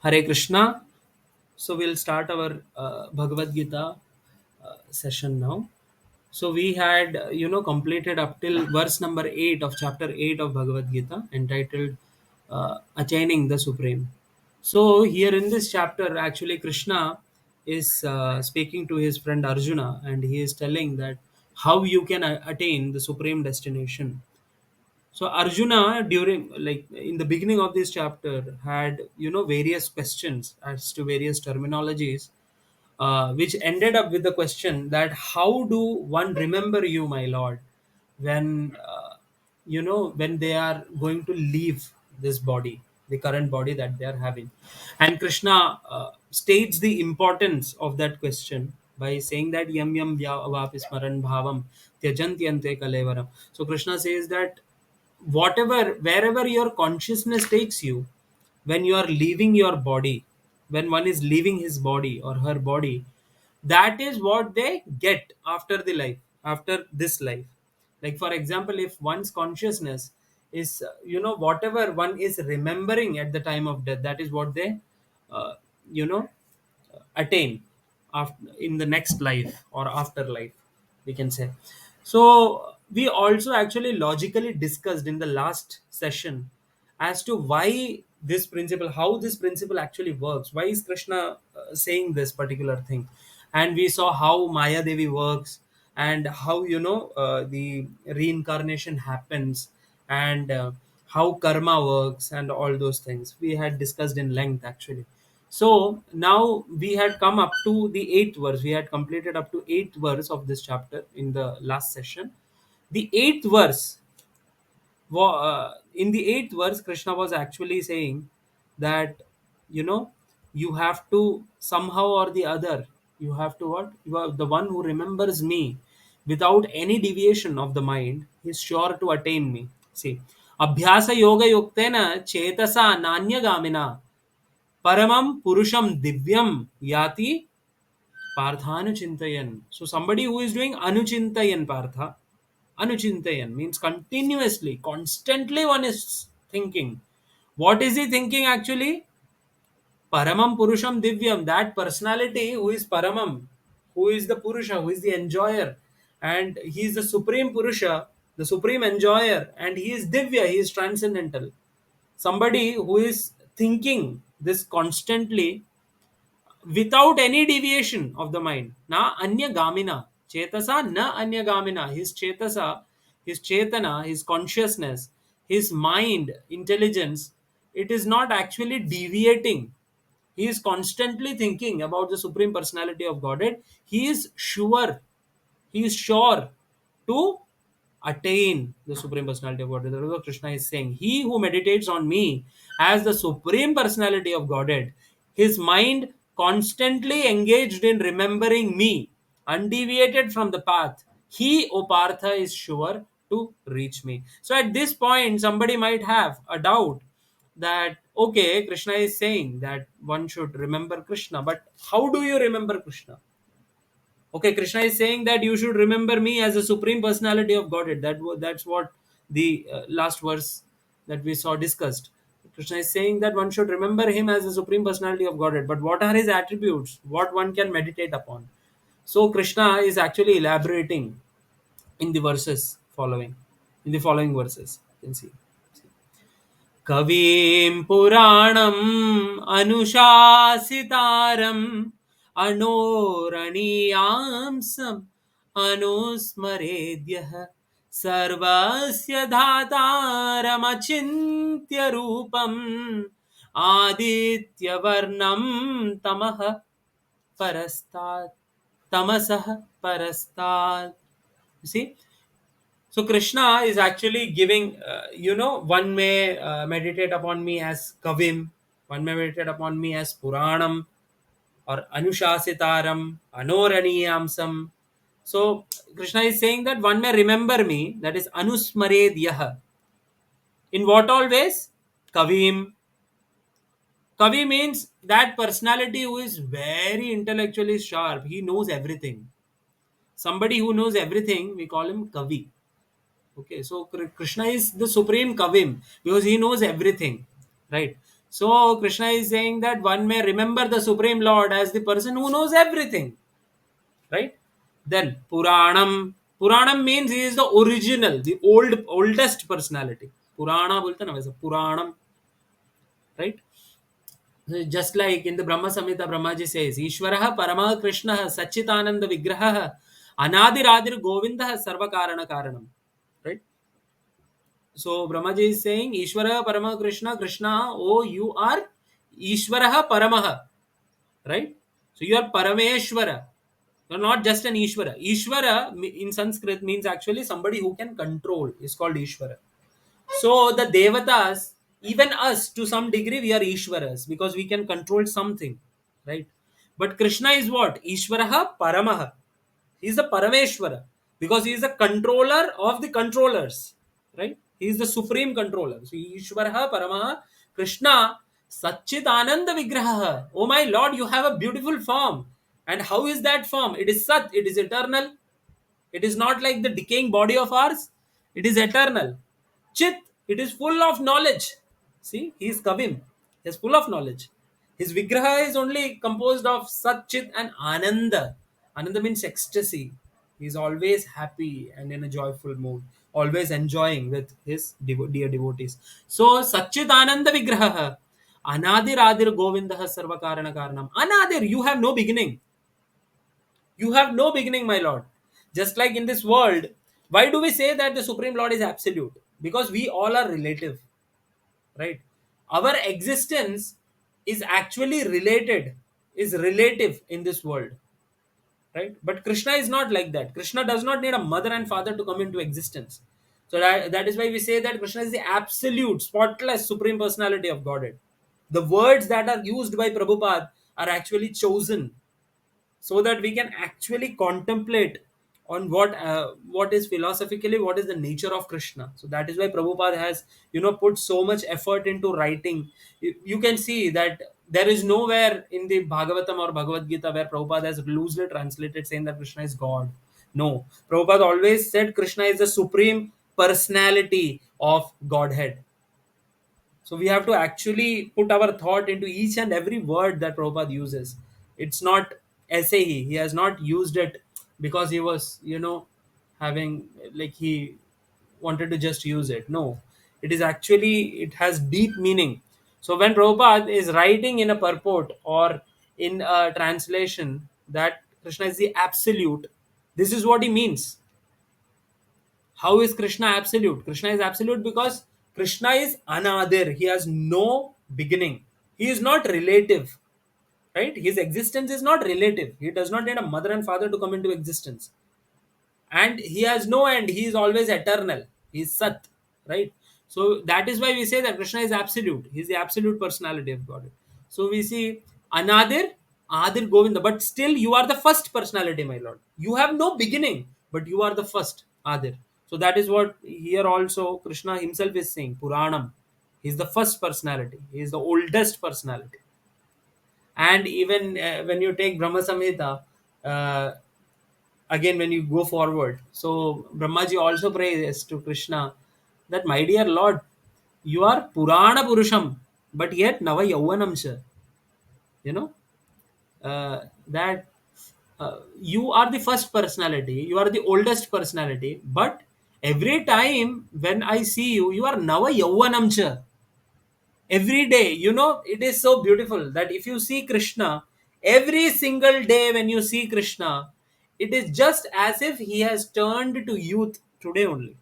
Hare Krishna. So we'll start our Bhagavad Gita session now. So we had, completed up till verse number 8 of chapter 8 of Bhagavad Gita, entitled Attaining the Supreme. So here in this chapter, actually, Krishna is speaking to his friend Arjuna, and he is telling that how you can attain the supreme destination. So Arjuna, during, like, in the beginning of this chapter, had, various questions as to various terminologies, which ended up with the question that how do one remember you, my lord, when when they are going to leave this body, the current body that they are having. And Krishna states the importance of that question by saying that yam yam vapi smaran bhavam tyajantyante kalevaram. So Krishna says that wherever your consciousness takes you, when you are leaving your body, when one is leaving his body or her body, that is what they get after the life, after this life. Like, for example, if one's consciousness is, whatever one is remembering at the time of death, that is what they uh, you know attain after, in the next life or afterlife, we can say. So we also actually logically discussed in the last session as to why this principle, how this principle actually works, why is Krishna saying this particular thing. And we saw how Maya Devi works, and how, the reincarnation happens, and how karma works, and all those things we had discussed in length, actually. So now we had come up to the eighth verse. We had completed up to eighth verse of this chapter in the last session. The eighth verse, in the eighth verse, Krishna was actually saying that, you know, you have to somehow or the other, you have to what? You are the one who remembers me without any deviation of the mind, is sure to attain me. See, Abhyasa Yoga Yuktena Chetasa Nanya Gamina Paramam Purusham Divyam Yati Parthanuchintayan. So somebody who is doing Anuchintayan Partha. Anuchintayan means continuously, constantly one is thinking. What is he thinking actually? Paramam Purusham Divyam, that personality who is Paramam, who is the Purusha, who is the enjoyer, and he is the supreme Purusha, the supreme enjoyer, and he is Divya, he is transcendental. Somebody who is thinking this constantly without any deviation of the mind. Na anya gamina. Chetasa na anya gamina. His chetasa, his chetana, his consciousness, his mind, intelligence, it is not actually deviating. He is constantly thinking about the Supreme Personality of Godhead. He is sure to attain the Supreme Personality of Godhead. That is what Krishna is saying. He who meditates on me as the Supreme Personality of Godhead, his mind constantly engaged in remembering me, undeviated from the path, he, O Partha, is sure to reach me. So at this point, somebody might have a doubt that, okay, Krishna is saying that one should remember Krishna, but how do you remember Krishna? Okay, Krishna is saying that you should remember me as a supreme personality of Godhead. That's what the last verse that we saw discussed. Krishna is saying that one should remember him as a supreme personality of Godhead. But what are his attributes? What one can meditate upon? So Krishna is actually elaborating in the verses following, in the following verses. You can see. कविं पुराणम् अनुशासितारम् अणोरणीयांसम् अनुस्मरेद्यः सर्वस्य धातारमचिन्त्य रूपम् आदित्यवर्णं तमः परस्तात् तमसः परस्तात्. You see, so Krishna is actually giving, one may meditate upon me as Kavim, one may meditate upon me as Puranam or Anushasitaram, Anoraniyamsam. So Krishna is saying that one may remember me, that is Anusmaredyaha. In what all ways? Kavim. Kavi means that personality who is very intellectually sharp. He knows everything. Somebody who knows everything, we call him Kavi. Okay, so Krishna is the supreme Kavim because he knows everything, right? So Krishna is saying that one may remember the Supreme Lord as the person who knows everything, right? Then Puranam means he is the original, the oldest personality. Purana bolte na वैसे Puranam, right? So just like in the Brahma Samhita, Brahmaji says, Ishwarah Paramah Krishna Sachitananda Vigraha Anadiradir Govinda Sarva Karana Karanam. Right? So Brahmaji is saying, Ishwarah Paramah Krishna, Krishna, oh, you are Ishwarah Paramaha. Right? So you are Parameshwara. You're not just an Ishwara. Ishwara in Sanskrit means actually somebody who can control. Is called Ishwara. So the Devatas, even us to some degree, we are Ishwaras because we can control something, right? But Krishna is what? Ishwaraha Paramaha. He is the Parameshwara because he is the controller of the controllers, right? He is the supreme controller. So Ishwaraha Paramaha Krishna Satchit Ananda Vigraha. Oh my Lord, you have a beautiful form. And how is that form? It is Sat, it is eternal. It is not like the decaying body of ours. It is eternal. Chit, it is full of knowledge. See, he is Kavim. He is full of knowledge. His Vigraha is only composed of Sat, Chit and Ananda. Ananda means ecstasy. He is always happy and in a joyful mood, always enjoying with his dear devotees. So, Satchit Ananda Vigraha. Anadir Adir Govindaha Sarvakarana Karanam. Anadir, you have no beginning. You have no beginning, my Lord. Just like in this world, why do we say that the Supreme Lord is absolute? Because we all are relative, right? Our existence is actually is relative in this world, right? But Krishna is not like that. Krishna does not need a mother and father to come into existence. So that is why we say that Krishna is the absolute, spotless, supreme personality of Godhead. The words that are used by Prabhupada are actually chosen so that we can actually contemplate on what is philosophically what is the nature of Krishna. So that is why Prabhupada has put so much effort into writing. You can see that there is nowhere in the Bhagavatam or Bhagavad Gita where Prabhupada has loosely translated saying that Krishna is God. No, Prabhupada always said Krishna is the supreme personality of Godhead. So we have to actually put our thought into each and every word that Prabhupada uses. It's not essay. He has not used it because he was, having like he wanted to just use it. No, it is actually, it has deep meaning. So when Prabhupada is writing in a purport or in a translation that Krishna is the absolute, this is what he means. How is Krishna absolute? Krishna is absolute because Krishna is anadir. He has no beginning. He is not relative, right? His existence is not relative. He does not need a mother and father to come into existence. And he has no end. He is always eternal. He is Sat, right? So that is why we say that Krishna is absolute. He is the absolute personality of God. So we see Anadir, Adir Govinda, but still you are the first personality, my Lord. You have no beginning, but you are the first Adir. So that is what here also Krishna himself is saying, Puranam. He is the first personality. He is the oldest personality. And even when you take Brahma Samhita, uh, again when you go forward, so Brahmaji also prays to Krishna that, my dear Lord, you are Purana Purusham, but yet Nava Yauvanam sir. You know, that you are the first personality, you are the oldest personality, but every time when I see you, you are Nava Yauvanam sir. Every day, it is so beautiful that if you see Krishna, every single day when you see Krishna, it is just as if he has turned to youth today only.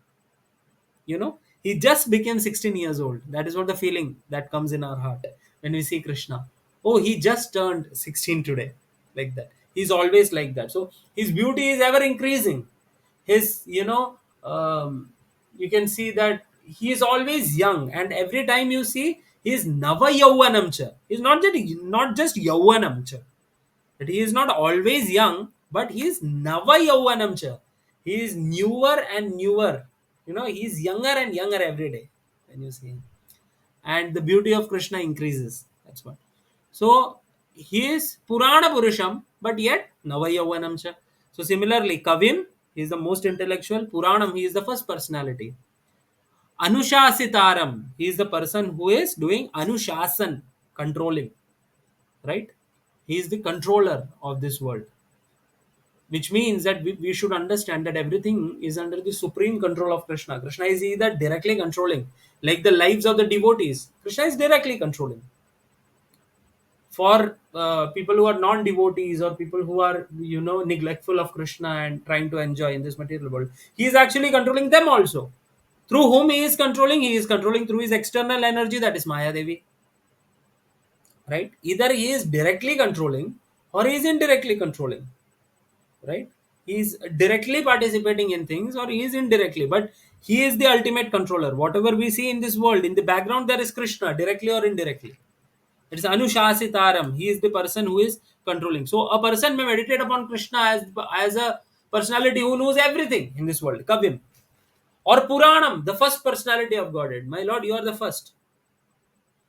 He just became 16 years old. That is what the feeling that comes in our heart when we see Krishna. Oh, he just turned 16 today, like that. He's always like that. So his beauty is ever increasing. His you can see that he is always young, and every time you see, he is Nava Yauvanam cha. He's not just Yauvanam cha, that he is not always young, but he is Nava Yauvanam cha. He is newer and newer. He is younger and younger every day when you see him. And the beauty of Krishna increases. That's what. So he is Purana Purusham, but yet Nava Yauvanam cha. So similarly, Kavim, he is the most intellectual. Puranam, he is the first personality. Anushasitaram, he is the person who is doing Anushasan, controlling, right? He is the controller of this world, which means that we should understand that everything is under the supreme control of Krishna. Krishna is either directly controlling, like the lives of the devotees. Krishna is directly controlling. For people who are non-devotees or people who are neglectful of Krishna and trying to enjoy in this material world, he is actually controlling them also. Through whom he is controlling? He is controlling through his external energy, that is Maya Devi, right? Either he is directly controlling or he is indirectly controlling, right? He is directly participating in things or he is indirectly, but he is the ultimate controller. Whatever we see in this world, in the background there is Krishna, directly or indirectly. It's Anushasitaram. He is the person who is controlling. So a person may meditate upon Krishna as a personality who knows everything in this world. Kavim. Or Puranam, the first personality of Godhead. My Lord, you are the first.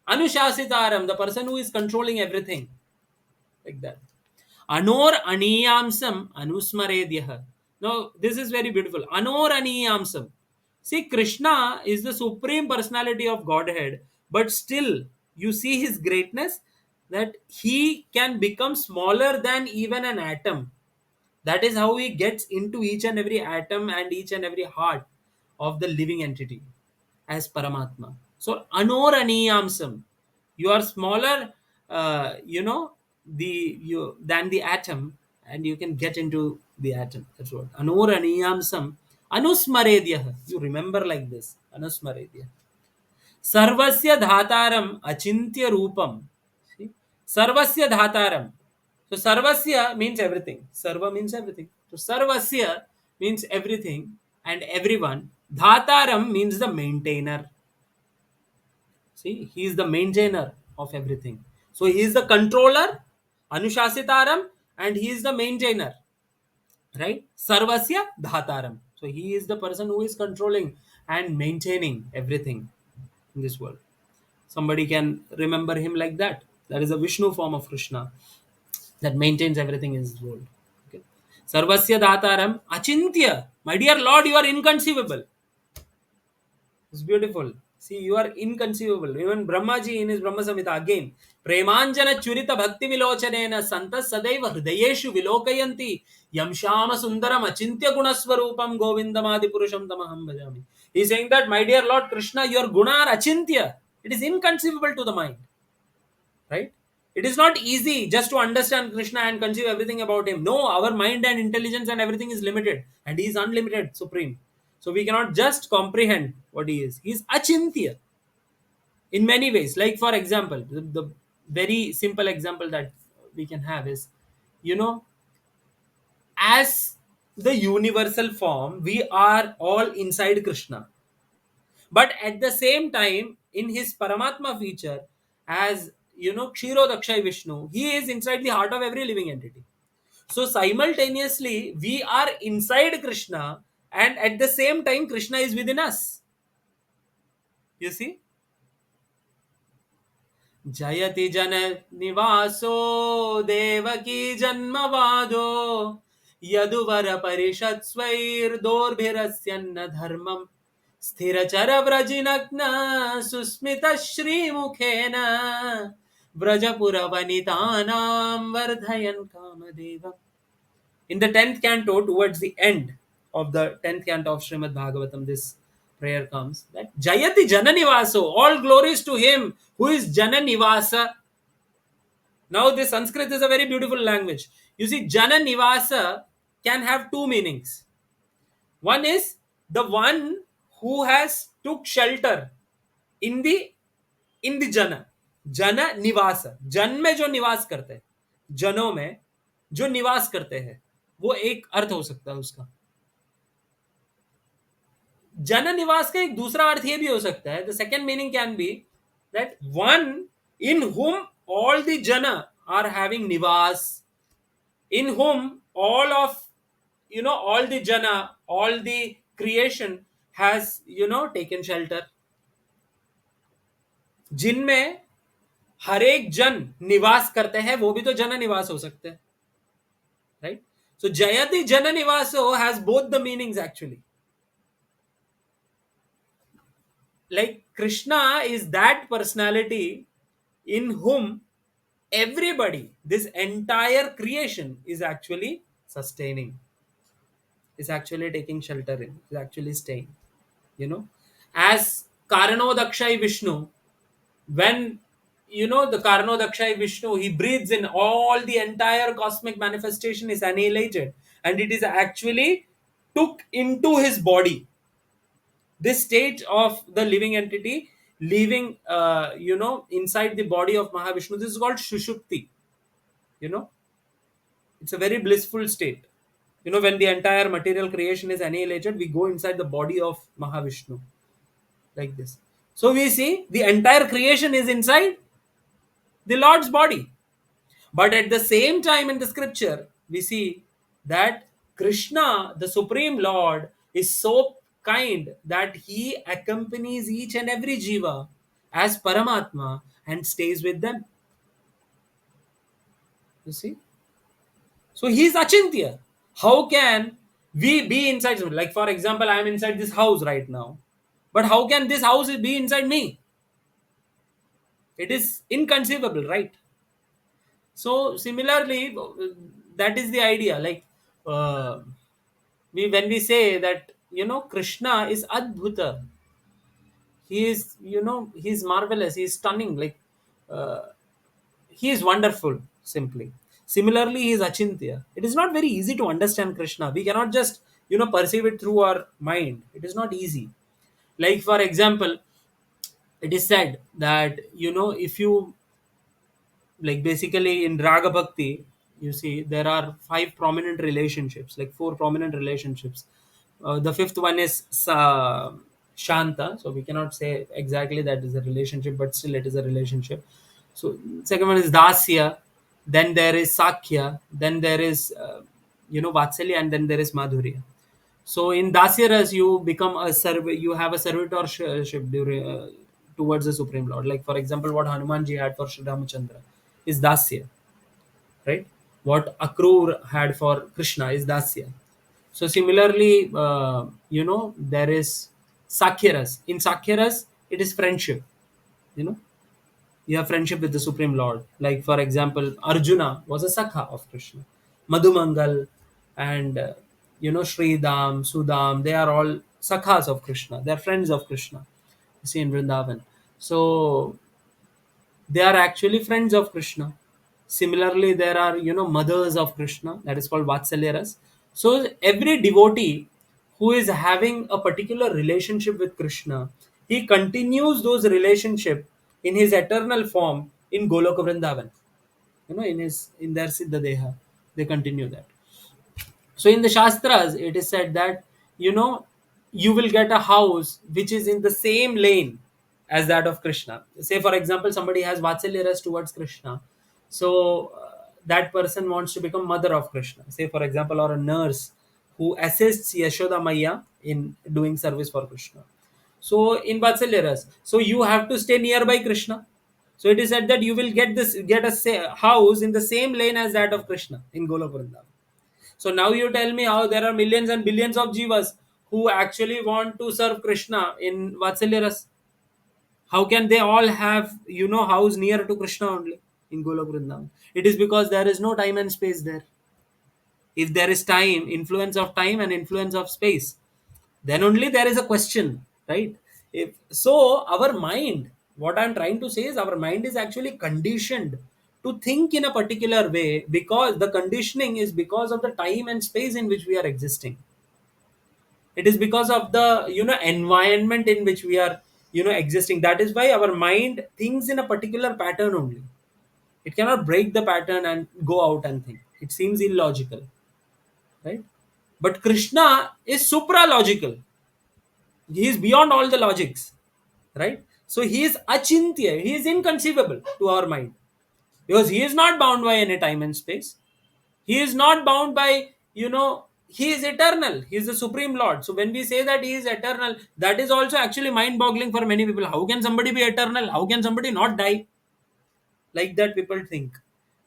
Anushasitaram, the person who is controlling everything. Like that. Anor aniyamsam anusmaredyah. Now, this is very beautiful. Anor aniyamsam. See, Krishna is the supreme personality of Godhead, but still, you see his greatness, that he can become smaller than even an atom. That is how he gets into each and every atom and each and every heart of the living entity as Paramatma. So, Anoraniyamsam, you are smaller, than the atom, and you can get into the atom. That's what Anoraniyamsam. Anusmaredyah. You remember like this. Anusmaredyah. Sarvasya dhataram achintya rupam. See? Sarvasya dhataram. So sarvasya means everything. Sarva means everything. So sarvasya means everything and everyone. Dhataram means the maintainer. See, he is the maintainer of everything. So he is the controller, Anushasitaram, and he is the maintainer. Right? Sarvasya dhataram. So he is the person who is controlling and maintaining everything in this world. Somebody can remember him like that. That is a Vishnu form of Krishna that maintains everything in this world. Okay. Sarvasya Dhataram Achintya. My dear Lord, you are inconceivable. It's beautiful. See, you are inconceivable. Even Brahmaji in his Brahma Samhita again. Premanjana Churita Bhakti Vilochanena Santa Sadaiva Hridayeshu Vilokayanti Yam Shama Sundaram Achintya Gunaswarupam Govindamadi Purusham Tamaham Bhajami. He's saying that, my dear Lord Krishna, your guna are achintya. It is inconceivable to the mind. Right? It is not easy just to understand Krishna and conceive everything about him. No, our mind and intelligence and everything is limited, and he is unlimited, supreme. So we cannot just comprehend what he is. He is achintya in many ways. Like, for example, the very simple example that we can have is, you know, as the universal form, we are all inside Krishna. But at the same time, in his Paramatma feature, as Kshirodakshay Vishnu, he is inside the heart of every living entity. So simultaneously, we are inside Krishna, and at the same time, Krishna is within us. You see? जयति जन निवासो देवकी जन्मवादो यदुवर परिषत्स्वैर्दोर्भिरस्यन्न धर्मम् स्थिरचर व्रजिनग्न Susmit श्रीमुखेन व्रजपुरवनितानां वर्धयन् कामदेवम्. In the 10th canto, towards the end of the 10th canto of Srimad Bhagavatam, this prayer comes that Jayati Jananivaso, all glories to him who is Jananivasa. Now, this Sanskrit is a very beautiful language. You see, Jananivasa can have two meanings. One is the one who has took shelter in the Jana. Jana Nivasa. जन में जो निवास करते हैं, जनों में जो निवास करते हैं, वो एक अर्थ हो सकता है उसका. जन निवास का एक दूसरा अर्थ ये भी हो सकता है. The second meaning can be that one in whom all the jana are having nivas, in whom all the jana, all the creation has taken shelter. जिनमें हर एक जन निवास करते हैं, वो भी तो जन निवास हो सकते हैं. Right? So Jayati Jananivaso has both the meanings actually. Like Krishna is that personality in whom everybody, this entire creation is actually sustaining, is actually taking shelter in, is actually staying, you know. As Karanodakshai Vishnu, when the Karanodakshai Vishnu, he breathes in, all the entire cosmic manifestation is annihilated, and it is actually took into his body. This state of the living entity living inside the body of Mahavishnu, this is called Shushupti. you know it's a very blissful state. When the entire material creation is annihilated, we go inside the body of Mahavishnu, like this. So we see the entire creation is inside the Lord's body. But at the same time, in the scripture, we see that Krishna, the Supreme Lord, is so kind that he accompanies each and every jiva as Paramatma and stays with them. You see? So he is Achintya. How can we be inside? Like, for example, I am inside this house right now. But how can this house be inside me? It is inconceivable, right? So similarly, that is the idea. Like, uh, when we say that Krishna is Adbhuta, he is he's marvelous, he's stunning. Like, uh, he is wonderful. Simply. Similarly, he is Achintya. It is not very easy to understand Krishna. We cannot just perceive it through our mind. It is not easy. Like, for example, it is said that if you, like, basically in Raga Bhakti, you see there are five prominent relationships, like four prominent relationships. The fifth one is Shanta, so we cannot say exactly that is a relationship, but still it is a relationship. So second one is Dasya, then there is Sakya, then there is Vatsalya, and then there is Madhurya. So in Dasyaras, you become you have a servitorship during, towards the Supreme Lord. Like, for example, what Hanumanji had for Sri Ramachandra is Dasya, right? What Akrur had for Krishna is Dasya. So similarly, there is Sakyaras. In Sakyaras, it is friendship. You know, you have friendship with the Supreme Lord. Like, for example, Arjuna was a Sakha of Krishna. Madhumangal and Sridham, Sudam, they are all Sakhas of Krishna. They are friends of Krishna. You see in Vrindavan. So they are actually friends of Krishna. Similarly, there are mothers of Krishna, that is called Vatsalyaras. So every devotee who is having a particular relationship with Krishna, he continues those relationship in his eternal form in Goloka Vrindavan. In their Siddha Deha, they continue that. So in the Shastras, it is said that you will get a house which is in the same lane as that of Krishna. Say, for example, somebody has Vatsalya rasa towards Krishna, so that person wants to become mother of Krishna. Say, for example, or a nurse who assists Yashoda Maya in doing service for Krishna. So in Vatsalya rasa, so you have to stay nearby Krishna. So it is said that you will get a house in the same lane as that of Krishna in Golok Vrindavan. So now you tell me how there are millions and billions of jivas who actually want to serve Krishna in Vatsalya Ras. How can they all have house near to Krishna only in Golok Vrindavan? It is because there is no time and space there. If there is time, influence of time and influence of space, then only there is a question, right? If so, our mind, what I'm trying to say is our mind is actually conditioned to think in a particular way, because the conditioning is because of the time and space in which we are existing. It is because of the environment in which we are existing. That is why our mind thinks in a particular pattern only. It cannot break the pattern and go out and think. It seems illogical, right? But Krishna is supra logical. He is beyond all the logics, right? So he is achintya, he is inconceivable to our mind, because he is not bound by any time and space. He is not bound by he is eternal, he is the Supreme Lord. So when we say that he is eternal, that is also actually mind boggling for many people. How can somebody be eternal? How can somebody not die? Like that people think,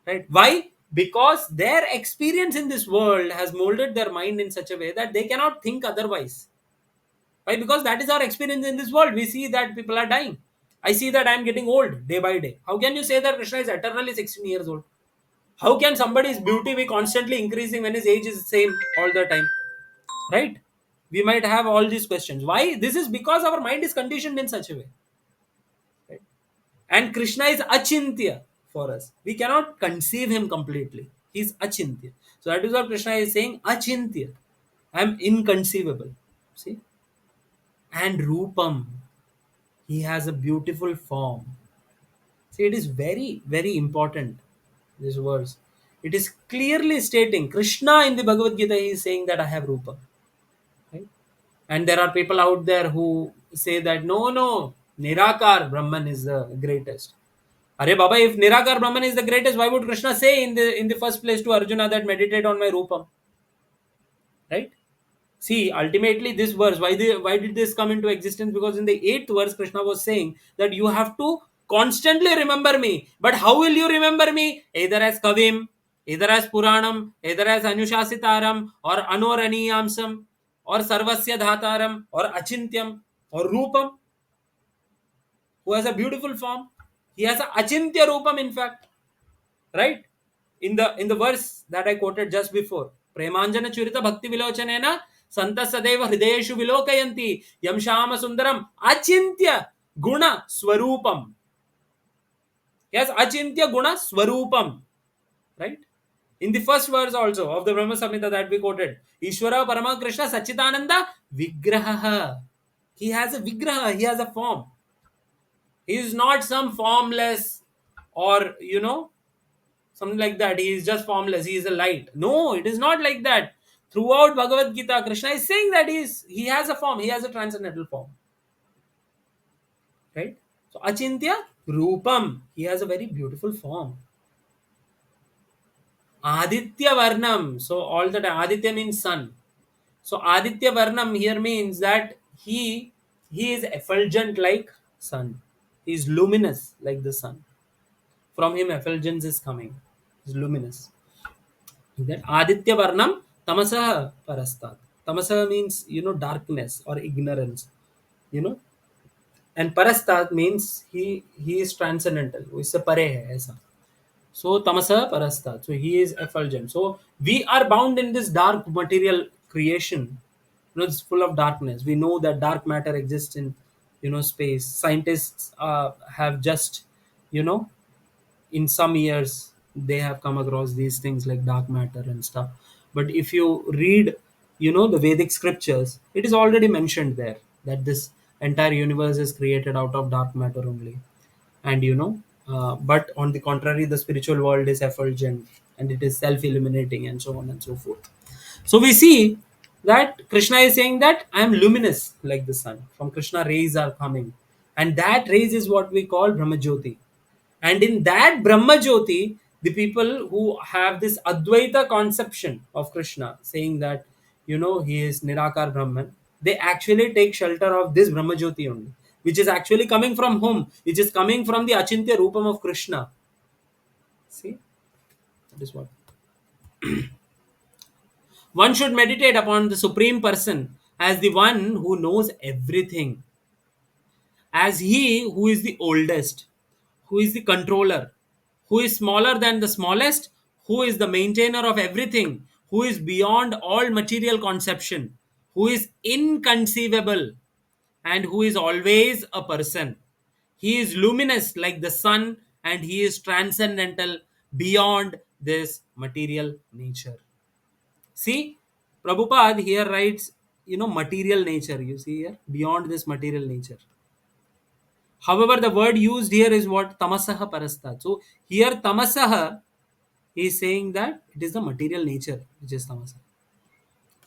right? Why? Because their experience in this world has molded their mind in such a way that they cannot think otherwise. Why? Because that is our experience in this world. We see that people are dying. I see that I am getting old day by day. How can you say that Krishna is eternally 16 years old? How can somebody's beauty be constantly increasing when his age is the same all the time? Right? We might have all these questions. Why? This is because our mind is conditioned in such a way. Right? And Krishna is achintya for us. We cannot conceive him completely. He's achintya. So that is what Krishna is saying. Achintya. I am inconceivable. See? And Rupam. He has a beautiful form. See, it is very, very important. This verse. It is clearly stating Krishna in the Bhagavad Gita. He is saying that I have Rupa. Right? And there are people out there who say that no, Nirakar Brahman is the greatest. Arey Baba, if Nirakar Brahman is the greatest, why would Krishna say in the first place to Arjuna that meditate on my Rupam? Right? See, ultimately, this verse, why did this come into existence? Because in the eighth verse, Krishna was saying that you have to constantly remember me. But how will you remember me? Either as Kavim, either as Puranam, either as Anushasitaram, or Anoraniyamsam, or Sarvasya Dhataram, or Achintyam, or Rupam, who has a beautiful form. He has a Achintya Rupam, in fact. Right? In the verse that I quoted just before, Premanjana Churita Bhakti Vilochanena Santa Sadeva Hridayeshu Vilokayanti Yam Shama Sundaram Achintya Guna Swarupam. Yes, Achintya Guna Swarupam. Right? In the first verse also of the Brahma Samhita that we quoted, Ishvara Parama Krishna Sachitananda Vigraha. He has a Vigraha, he has a form. He is not some formless or something like that. He is just formless. He is a light. No, it is not like that. Throughout Bhagavad Gita, Krishna is saying that he has a form. He has a transcendental form. Right? So Achintya Rupam. He has a very beautiful form. Aditya Varnam. So all that Aditya means sun. So Aditya Varnam here means that he is effulgent like sun. He is luminous like the sun. From him effulgence is coming. He is luminous. That Aditya Varnam Tamasah Parastat. Tamasah means darkness or ignorance. You know, and Parastat means he is transcendental. उससे परे है ऐसा. So Tamasah Parastat. So he is effulgent. So we are bound in this dark material creation. It's full of darkness. We know that dark matter exists in space. Scientists have just you know in some years they have come across these things like dark matter and stuff. But if you read the Vedic scriptures, it is already mentioned there that this entire universe is created out of dark matter only. And but on the contrary, the spiritual world is effulgent and it is self-illuminating and so on and so forth. So we see that Krishna is saying that I am luminous like the sun. From Krishna rays are coming, and that rays is what we call Brahmajyoti. And in that Brahma Jyoti, the people who have this Advaita conception of Krishna, saying that, he is Nirakar Brahman, they actually take shelter of this Brahma Jyoti only, which is actually coming from whom? Which is coming from the Achintya Rupam of Krishna. See? That is what. One should meditate upon the Supreme Person as the one who knows everything, as he who is the oldest, who is the controller, who is smaller than the smallest, who is the maintainer of everything, who is beyond all material conception, who is inconceivable, and who is always a person. He is luminous like the sun, and he is transcendental beyond this material nature. See, Prabhupada here writes, material nature. You see here, beyond this material nature. However, the word used here is what? Tamasaha parastat. So here tamasaha is saying that it is the material nature which is tamasa.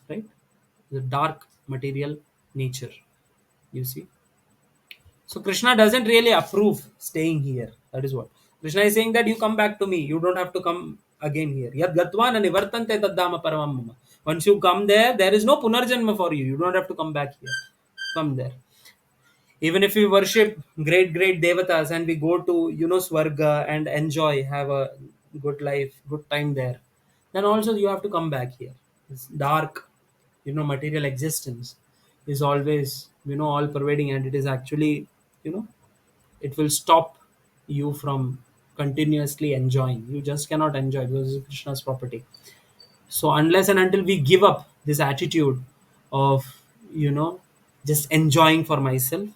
Right? The dark material nature. You see. So Krishna doesn't really approve staying here. That is what. Krishna is saying that you come back to me. You don't have to come again here. Yad gatva na nivartante taddama paramam mama. Once you come there is no punarjanma for you. You don't have to come back here. Come there. Even if we worship great devatas and we go to swarga and enjoy, have a good life, good time there, then also you have to come back here. It's dark material existence. is always, all pervading, and it is actually, you know it will stop you from continuously enjoying. You just cannot enjoy because it's Krishna's property. So unless and until we give up this attitude of, you know just enjoying for myself,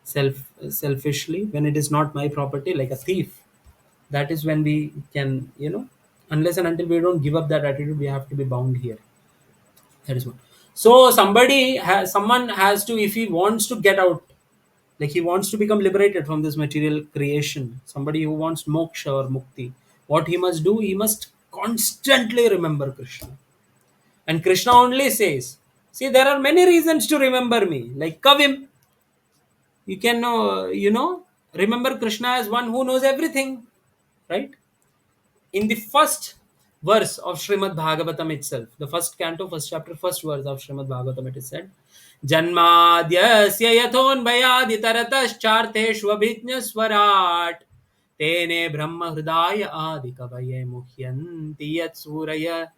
selfishly, when it is not my property, like a thief, that is when we can, unless and until we don't give up that attitude, we have to be bound here. That is one. So someone has to, if he wants to get out, like he wants to become liberated from this material creation, somebody who wants moksha or mukti, what he must do, he must constantly remember Krishna. And Krishna only says, see, there are many reasons to remember me. Like Kavim, you can remember Krishna as one who knows everything, right? In the first verse of Srimad Bhagavatam itself, the first canto, first chapter, first verse of Srimad Bhagavatam, it is said, Janmadyasya yathonvayaditaratascharteshvabhijnaswarat Tene Brahma Hridaya Adi Kavaye Muhyanti Yat Suraya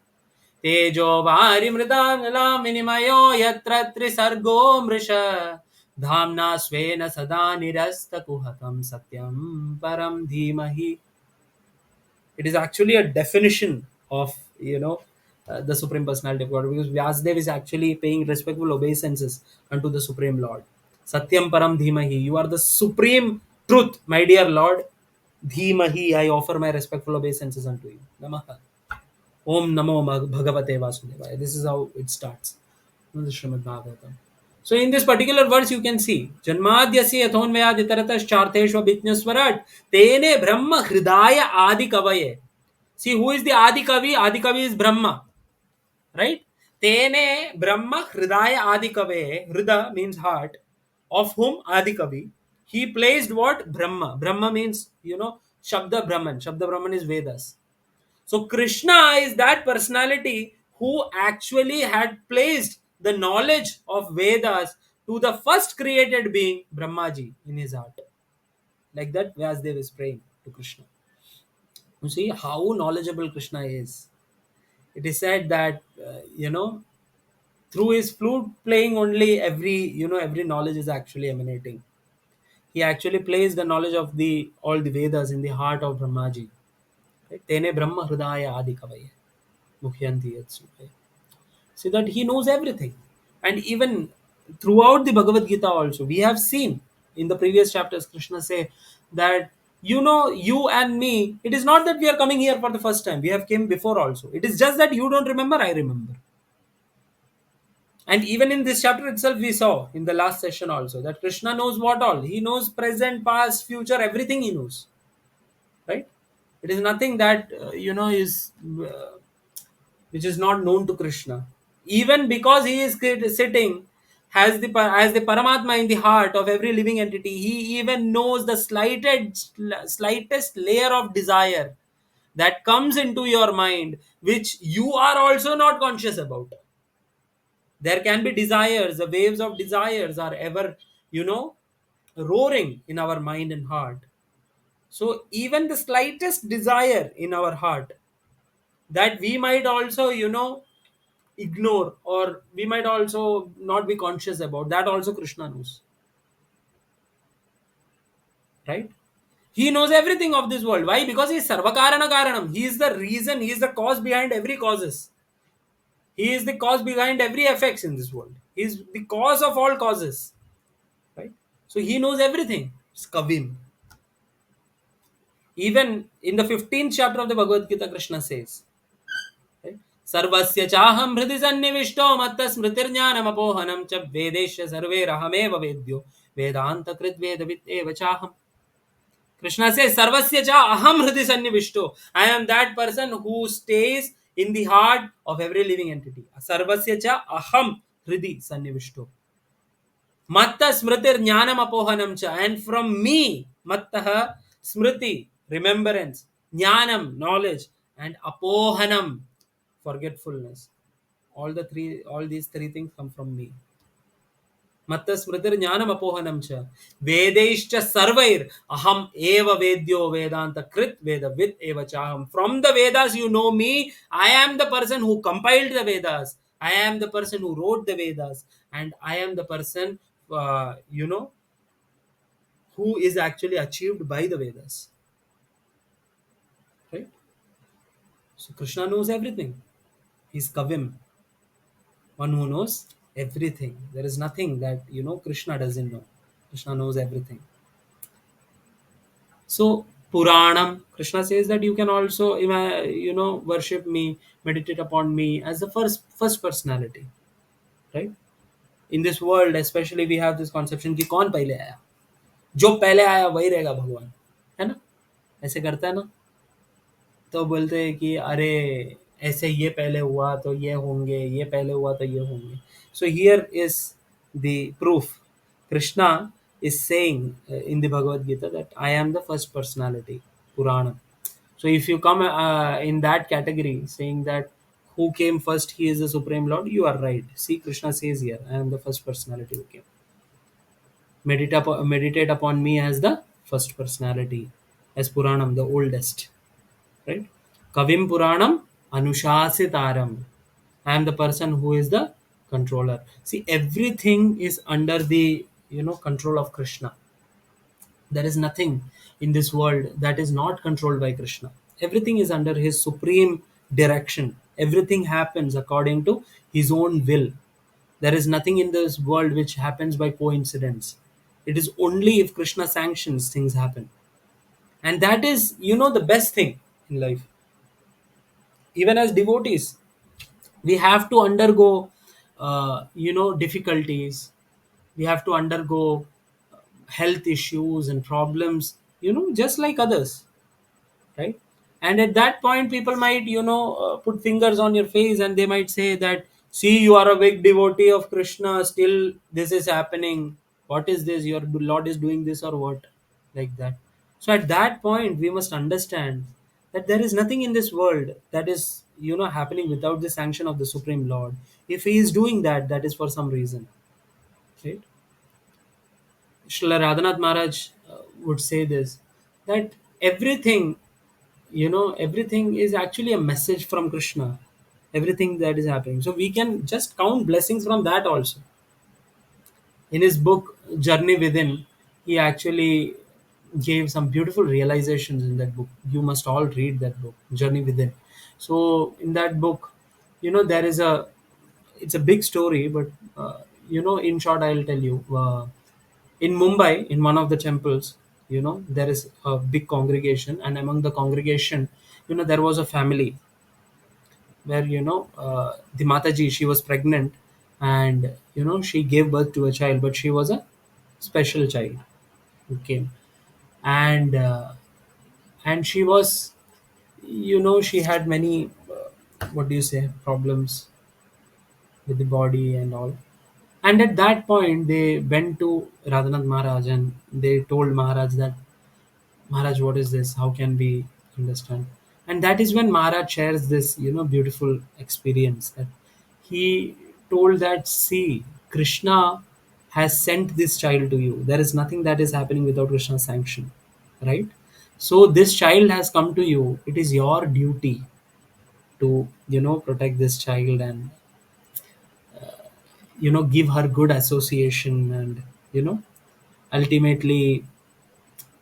Tejo Vari Mridangala Minimayo Yatra Trisargo Mrisha Dhamna Svena Sada Nirasta Kuhatam Satyam Param Dhimahi. It is actually a definition of, the Supreme Personality of God, because Vyasdev is actually paying respectful obeisances unto the Supreme Lord. Satyam Param Dhimahi, you are the supreme truth, my dear Lord. Dhimahi, I offer my respectful obeisances unto you. Namaha. Om Namo Bhagavate Vasudevaya. This is how it starts in the Srimad Bhagavatam. So in this particular verse, you can see Janmadyasya yathonvayaditaratas charteshva bhijnaswarat Tene Brahma Hridaya Adi Kavaye. See, who is the Adi Kavi? Adi Kavi is Brahma, right? Tene Brahma Hridaya Adi Kavaye. Hrida means heart. Of whom Adi Kavi? He placed what? Brahma. Brahma means, Shabda Brahman. Shabda Brahman is Vedas. So Krishna is that personality who actually had placed the knowledge of Vedas to the first created being, Brahmaji, in his heart. Like that, Vyasdev is praying to Krishna. You see how knowledgeable Krishna is. It is said that, through his flute playing only, every knowledge is actually emanating. He actually placed the knowledge of the all the Vedas in the heart of Brahmaji. Right? Tene Brahma Hridaya Adi Kavaye. Mukhyanti Yatsubhaya. See that he knows everything. And even throughout the Bhagavad Gita also, we have seen in the previous chapters, Krishna say that, you and me, it is not that we are coming here for the first time. We have came before also. It is just that you don't remember, I remember. And even in this chapter itself, we saw in the last session also that Krishna knows what all. He knows present, past, future, everything he knows. Right? It is nothing that, is which is not known to Krishna. Even because he is sitting as the Paramatma in the heart of every living entity, he even knows the slightest layer of desire that comes into your mind, which you are also not conscious about. There can be desires, the waves of desires are ever, roaring in our mind and heart. So even the slightest desire in our heart that we might also, ignore, or we might also not be conscious about, that also Krishna knows, right? He knows everything of this world. Why? Because he is sarvakarana karanam. He is the reason, he is the cause behind every causes. He is the cause behind every effects in this world. He is the cause of all causes, right? So he knows everything. It's Kavim. Even in the 15th chapter of the Bhagavad Gita, Krishna says, right? सर्वस्य चाहं हृदि सन्निविष्टो मत्त स्मृतिर्ज्ञानमपोहनं च वेदेश्य सर्वैरहमेव वेद्यो वेदान्तकृत् वेदवित् एव चाहम्. Krishna says, Sarvasya cha aham hridi sannivishto. I am that person who stays in the heart of every living entity. Sarvasya cha aham hridi sannivishto. Matta smritir jnanam apohanam cha. And from me, mattaha smriti, remembrance, jnanam, knowledge, and apohanam, forgetfulness. All these three things come from me. Matta smritir jnanam apohanam cha. Vedaishcha sarvair aham eva vedyo vedanta krit veda vid eva chaham. From the Vedas you know me. I am the person who compiled the Vedas. I am the person who wrote the Vedas, and I am the person, who is actually achieved by the Vedas, right? So Krishna knows everything. He's Kavim, one who knows everything. There is nothing that Krishna doesn't know. Krishna knows everything. So Puranam, Krishna says that you can also worship me, meditate upon me as the first personality, right? In this world, especially, we have this conception कि कौन पहले आया, जो पहले आया वही रहेगा भगवान, है ना? ऐसे करता है ना? तो बोलते हैं कि अरे ऐसे ये पहले हुआ तो ये होंगे, ये पहले हुआ तो ये होंगे. So here is the proof. Krishna is saying in the Bhagavad Gita that I am the first personality, Purana. So if you come in that category saying that who came first, he is the Supreme Lord, you are right. See, Krishna says here, I am the first personality who came. Meditate upon me as the first personality, as Puranam, the oldest, right? Kavim Puranam Anushasitaram. I am the person who is the controller. See, everything is under the control of Krishna. There is nothing in this world that is not controlled by Krishna. Everything is under his supreme direction. Everything happens according to his own will. There is nothing in this world which happens by coincidence. It is only if Krishna sanctions things happen. And that is, the best thing in life. Even as devotees, we have to undergo difficulties. We have to undergo health issues and problems, just like others, right? And at that point, people might put fingers on your face, and they might say that, see, you are a big devotee of Krishna, still this is happening. What is this? Your Lord is doing this or what? Like that. So at that point, we must understand that there is nothing in this world that is happening without the sanction of the Supreme Lord. If he is doing that, that is for some reason, right? Srila Radhanath Maharaj would say this, that everything, everything is actually a message from Krishna. Everything that is happening. So we can just count blessings from that also. In his book, Journey Within, he actually gave some beautiful realizations in that book. You must all read that book, Journey Within. So in that book, there is it's a big story, but in short, I'll tell you. In Mumbai, in one of the temples, there is a big congregation, and among the congregation, there was a family where the Mataji, she was pregnant, and she gave birth to a child, but she was a special child who came, and she was, she had many what do you say, problems with the body and all. And at that point, they went to Radhanath Maharaj and they told Maharaj that, Maharaj, what is this? How can we understand? And that is when Maharaj shares this, beautiful experience, that he told that, see, Krishna has sent this child to you. There is nothing that is happening without Krishna's sanction, right? So this child has come to you. It is your duty to, protect this child and, give her good association and, ultimately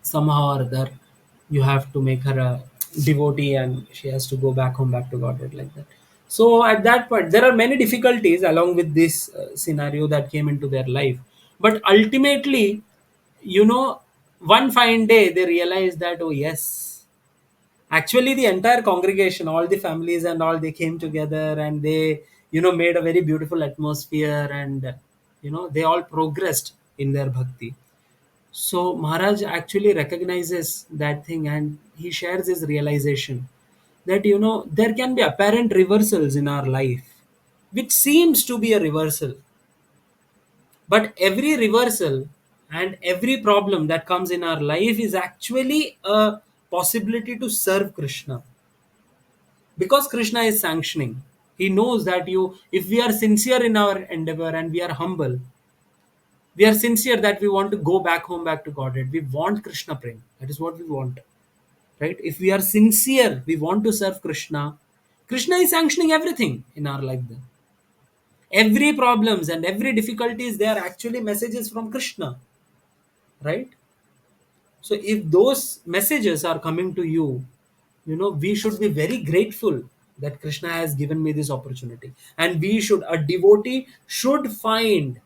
somehow or other you have to make her a devotee and she has to go back home, back to Godhead, like that. So at that point, there are many difficulties along with this scenario that came into their life, but ultimately, you know one fine day they realized that, oh yes, actually the entire congregation, all the families and all, they came together and they made a very beautiful atmosphere, and they all progressed in their bhakti. So Maharaj actually recognizes that thing, and he shares his realization that there can be apparent reversals in our life, which seems to be a reversal, but every reversal and every problem that comes in our life is actually a possibility to serve Krishna, because Krishna is sanctioning. He knows that if we are sincere in our endeavor and we are humble, we are sincere that we want to go back home, back to Godhead. We want Krishna prem. That is what we want, right? If we are sincere, we want to serve Krishna. Krishna is sanctioning everything in our life then. Every problems and every difficulties, they are actually messages from Krishna, right? So if those messages are coming to you, we should be very grateful that Krishna has given me this opportunity. And a devotee should find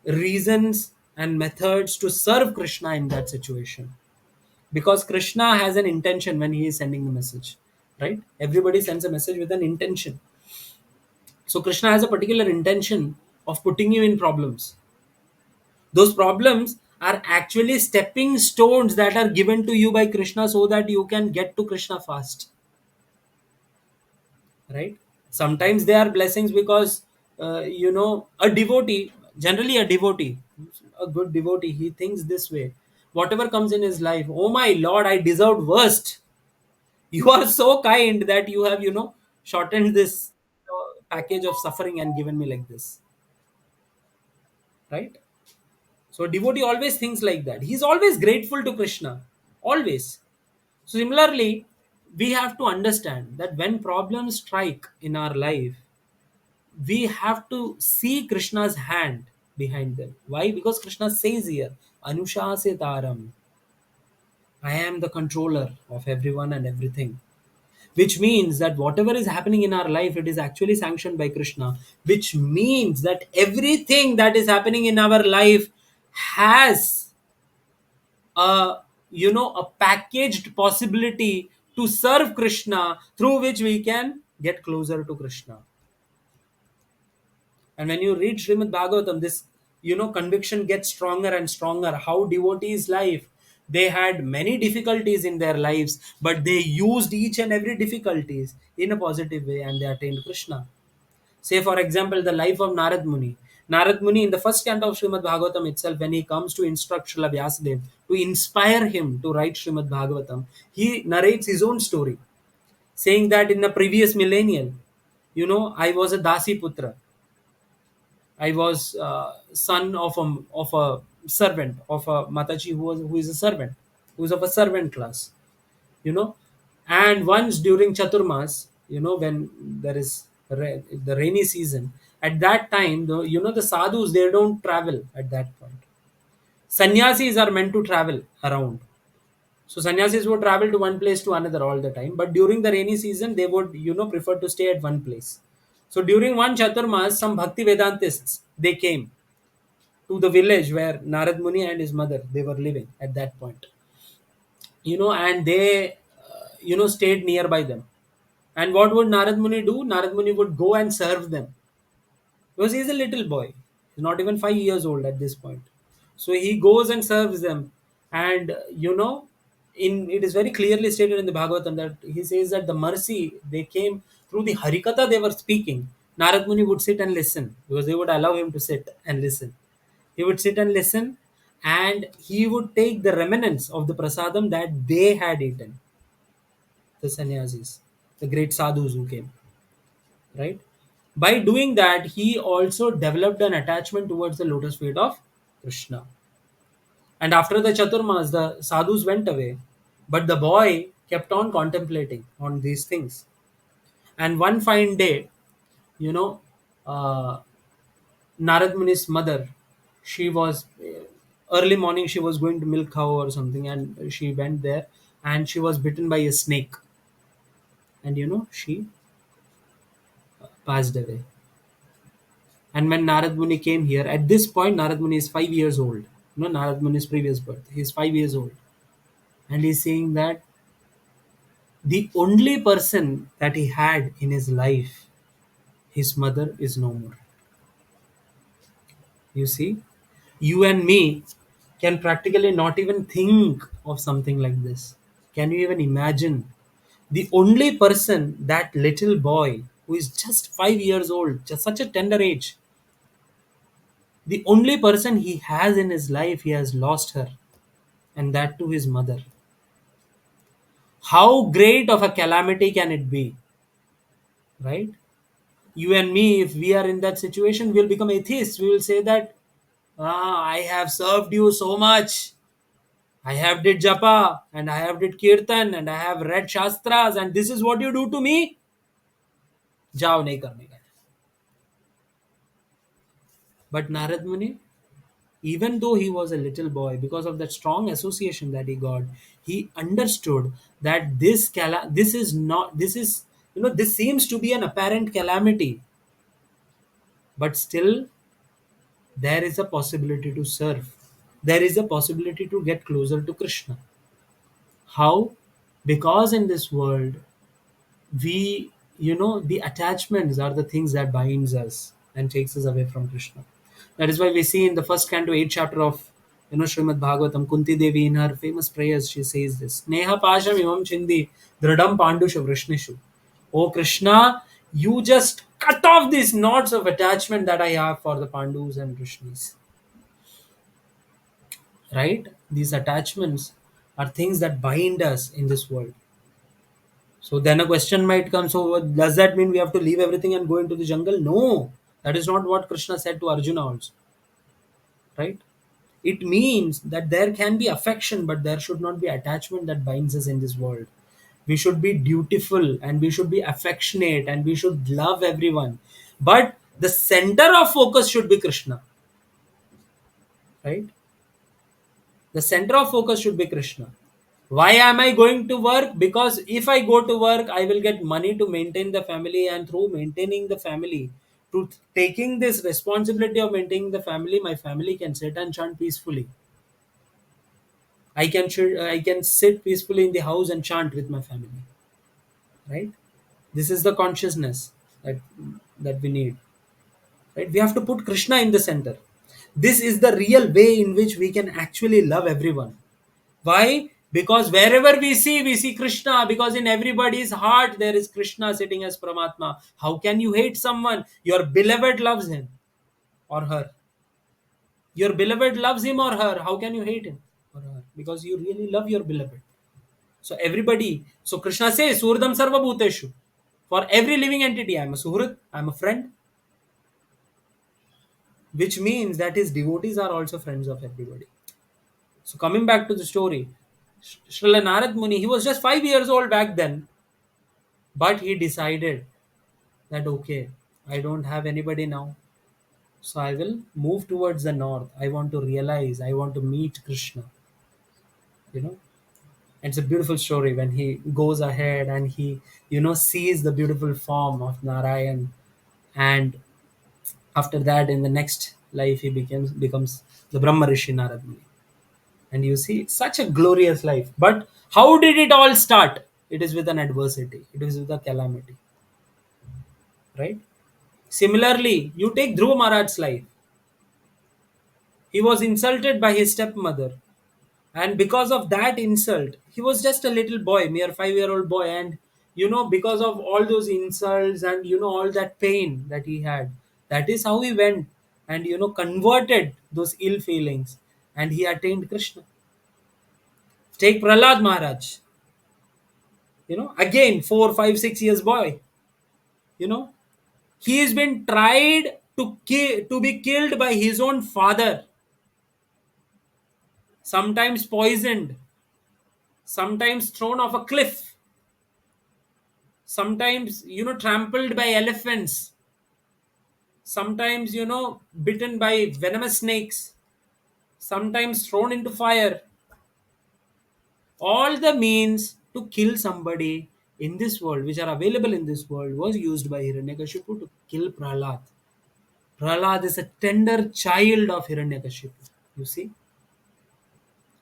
reasons and methods to serve Krishna in that situation, because Krishna has an intention when he is sending the message, right? Everybody sends a message with an intention. So Krishna has a particular intention of putting you in problems. Those problems are actually stepping stones that are given to you by Krishna so that you can get to Krishna fast, right? Sometimes they are blessings because a devotee, generally a devotee, a good devotee, he thinks this way: whatever comes in his life, oh my Lord, I deserved worst. You are so kind that you have shortened this package of suffering and given me like this, right? So devotee always thinks like that. He's always grateful to Krishna, always. So similarly, we have to understand that when problems strike in our life, we have to see Krishna's hand behind them. Why? Because Krishna says here, Anushasitaram, I am the controller of everyone and everything. Which means that whatever is happening in our life, it is actually sanctioned by Krishna. Which means that everything that is happening in our life has a a packaged possibility to serve Krishna, through which we can get closer to Krishna. And when you read Srimad Bhagavatam, this conviction gets stronger and stronger. How devotees' life, they had many difficulties in their lives, but they used each and every difficulties in a positive way, and they attained Krishna. Say, for example, the life of Narad Muni. Narad Muni, in the first canto of Srimad Bhagavatam itself, when he comes to instruct Srila Vyasadeva, to inspire him to write Srimad Bhagavatam, he narrates his own story, saying that in the previous millennium, I was a Dasi Putra. I was son of a servant of a Mataji who is a servant, who is of a servant class, you know. And once during Chaturmas, when there is the rainy season, at that time, the sadhus, they don't travel at that point. Sannyasis are meant to travel around. So sannyasis would travel to one place to another all the time, but during the rainy season, they would, prefer to stay at one place. So during one Chaturmas, some Bhakti Vedantists, they came to the village where Narad Muni and his mother, they were living at that point. And they, stayed nearby them. And what would Narad Muni do? Narad Muni would go and serve them, because he's a little boy. He's not even 5 years old at this point. So he goes and serves them. And in it is very clearly stated in the Bhagavatam that he says that the mercy, they came through the Harikatha they were speaking. Narad Muni would sit and listen, because they would allow him to sit and listen. He would sit and listen, and he would take the remnants of the prasadam that they had eaten, the sannyasis, the great sadhus who came, right? By doing that, he also developed an attachment towards the lotus feet of Krishna. And after the Chaturmas, the sadhus went away, but the boy kept on contemplating on these things. And one fine day, you know, uh, Narad Muni's mother, she was early morning, she was going to milk cow or something, and she went there, and she was bitten by a snake, and she passed away. And when Narad Muni came here, at this point, Narad Muni is 5 years old. Narad Muni's previous birth. He's 5 years old. And he's saying that the only person that he had in his life, his mother, is no more. You see, you and me can practically not even think of something like this. Can you even imagine? The only person, that little boy who is just 5 years old, just such a tender age, the only person he has in his life, he has lost her, and that to his mother. How great of a calamity can it be, right? You and me, if we are in that situation, we'll become atheists. We will say that, I have served you so much. I have did japa, and I have did kirtan, and I have read shastras, and this is what you do to me. Jao nahi karne ka. But Narad Muni, even though he was a little boy, because of that strong association that he got, he understood that this is not, this is, this seems to be an apparent calamity, but still there is a possibility to serve. There is a possibility to get closer to Krishna. How? Because in this world, we, the attachments are the things that binds us and takes us away from Krishna. That is why we see in the first canto 8th chapter of, Srimad Bhagavatam, Kunti Devi, in her famous prayers, she says this: Neha pasham imam chindi dradam pandusha vrishnishu. Oh Krishna, you just cut off these knots of attachment that I have for the Pandus and Vrishnis. Right? These attachments are things that bind us in this world. So then a question might come, so does that mean we have to leave everything and go into the jungle? No, that is not what Krishna said to Arjuna also. Right? It means that there can be affection, but there should not be attachment that binds us in this world. We should be dutiful and we should be affectionate and we should love everyone. But the center of focus should be Krishna. Right? The center of focus should be Krishna. Why am I going to work? Because if I go to work, I will get money to maintain the family, and through maintaining the family, to taking this responsibility of maintaining the family, my family can sit and chant peacefully. I can sit peacefully in the house and chant with my family. Right? This is the consciousness that we need. Right? We have to put Krishna in the center. This is the real way in which we can actually love everyone. Why? Because wherever we see Krishna. Because in everybody's heart, there is Krishna sitting as Paramatma. How can you hate someone? Your beloved loves him or her. Your beloved loves him or her. How can you hate him or her? Because you really love your beloved. So everybody, so Krishna says, Surdam Sarva Bhuteshu. For every living entity, I am a Suhrit, I am a friend. Which means that his devotees are also friends of everybody. So coming back to the story, Srila Narad Muni, he was just 5 years old back then, but he decided that okay, I don't have anybody now, so I will move towards the north. I want to realize, I want to meet Krishna. You know, and it's a beautiful story when he goes ahead and he, sees the beautiful form of Narayan, and after that, in the next life, he becomes the Brahma Rishi Narad Muni. And you see, such a glorious life. But how did it all start? It is with an adversity. It is with a calamity. Right? Similarly, you take Dhruva Maharaj's life. He was insulted by his stepmother. And because of that insult, he was just a little boy, mere 5-year-old boy. And, because of all those insults and, all that pain that he had, that is how he went and, converted those ill feelings. And he attained Krishna. Take Prahlad Maharaj. Again, 4, 5, 6 years boy. You know, he has been tried to be killed by his own father, sometimes poisoned, sometimes thrown off a cliff, sometimes trampled by elephants, sometimes bitten by venomous snakes, sometimes thrown into fire. All the means to kill somebody in this world, which are available in this world, was used by Hiranyakashipu to kill Prahlad. Prahlad is a tender child of Hiranyakashipu. You see?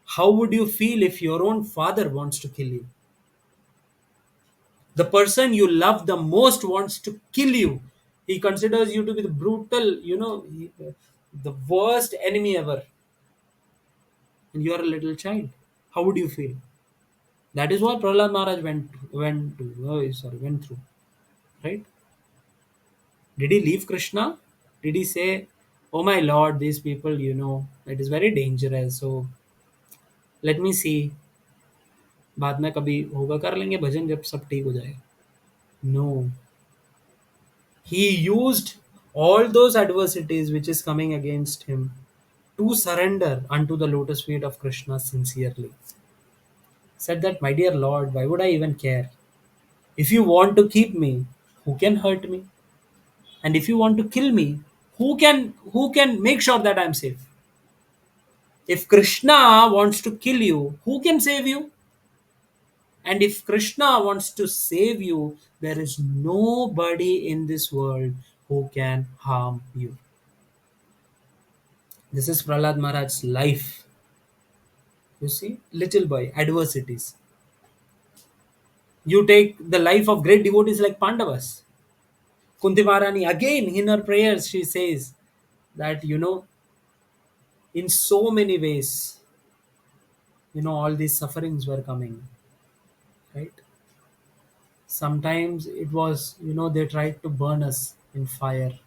How would you feel if your own father wants to kill you? The person you love the most wants to kill you. He considers you to be the brutal, the worst enemy ever. And you are a little child. How would you feel? That is what Prahlad Maharaj went through. Right? Did he leave Krishna? Did he say, "Oh my Lord, these people, it is very dangerous. So let me see. बाद में कभी होगा कर लेंगे भजन जब सब ठीक हो जाएगा." No. He used all those adversities which is coming against him to surrender unto the lotus feet of Krishna sincerely. Said that, "My dear Lord, why would I even care? If you want to keep me, who can hurt me? And if you want to kill me, Who can make sure that I'm safe? If Krishna wants to kill you, who can save you? And if Krishna wants to save you, there is nobody in this world who can harm you. This is Prahlad Maharaj's life. You see, little boy, adversities. You take the life of great devotees like Pandavas. Kunti Maharani, again in her prayers, she says that, in so many ways, all these sufferings were coming, right? Sometimes it was, they tried to burn us in fire.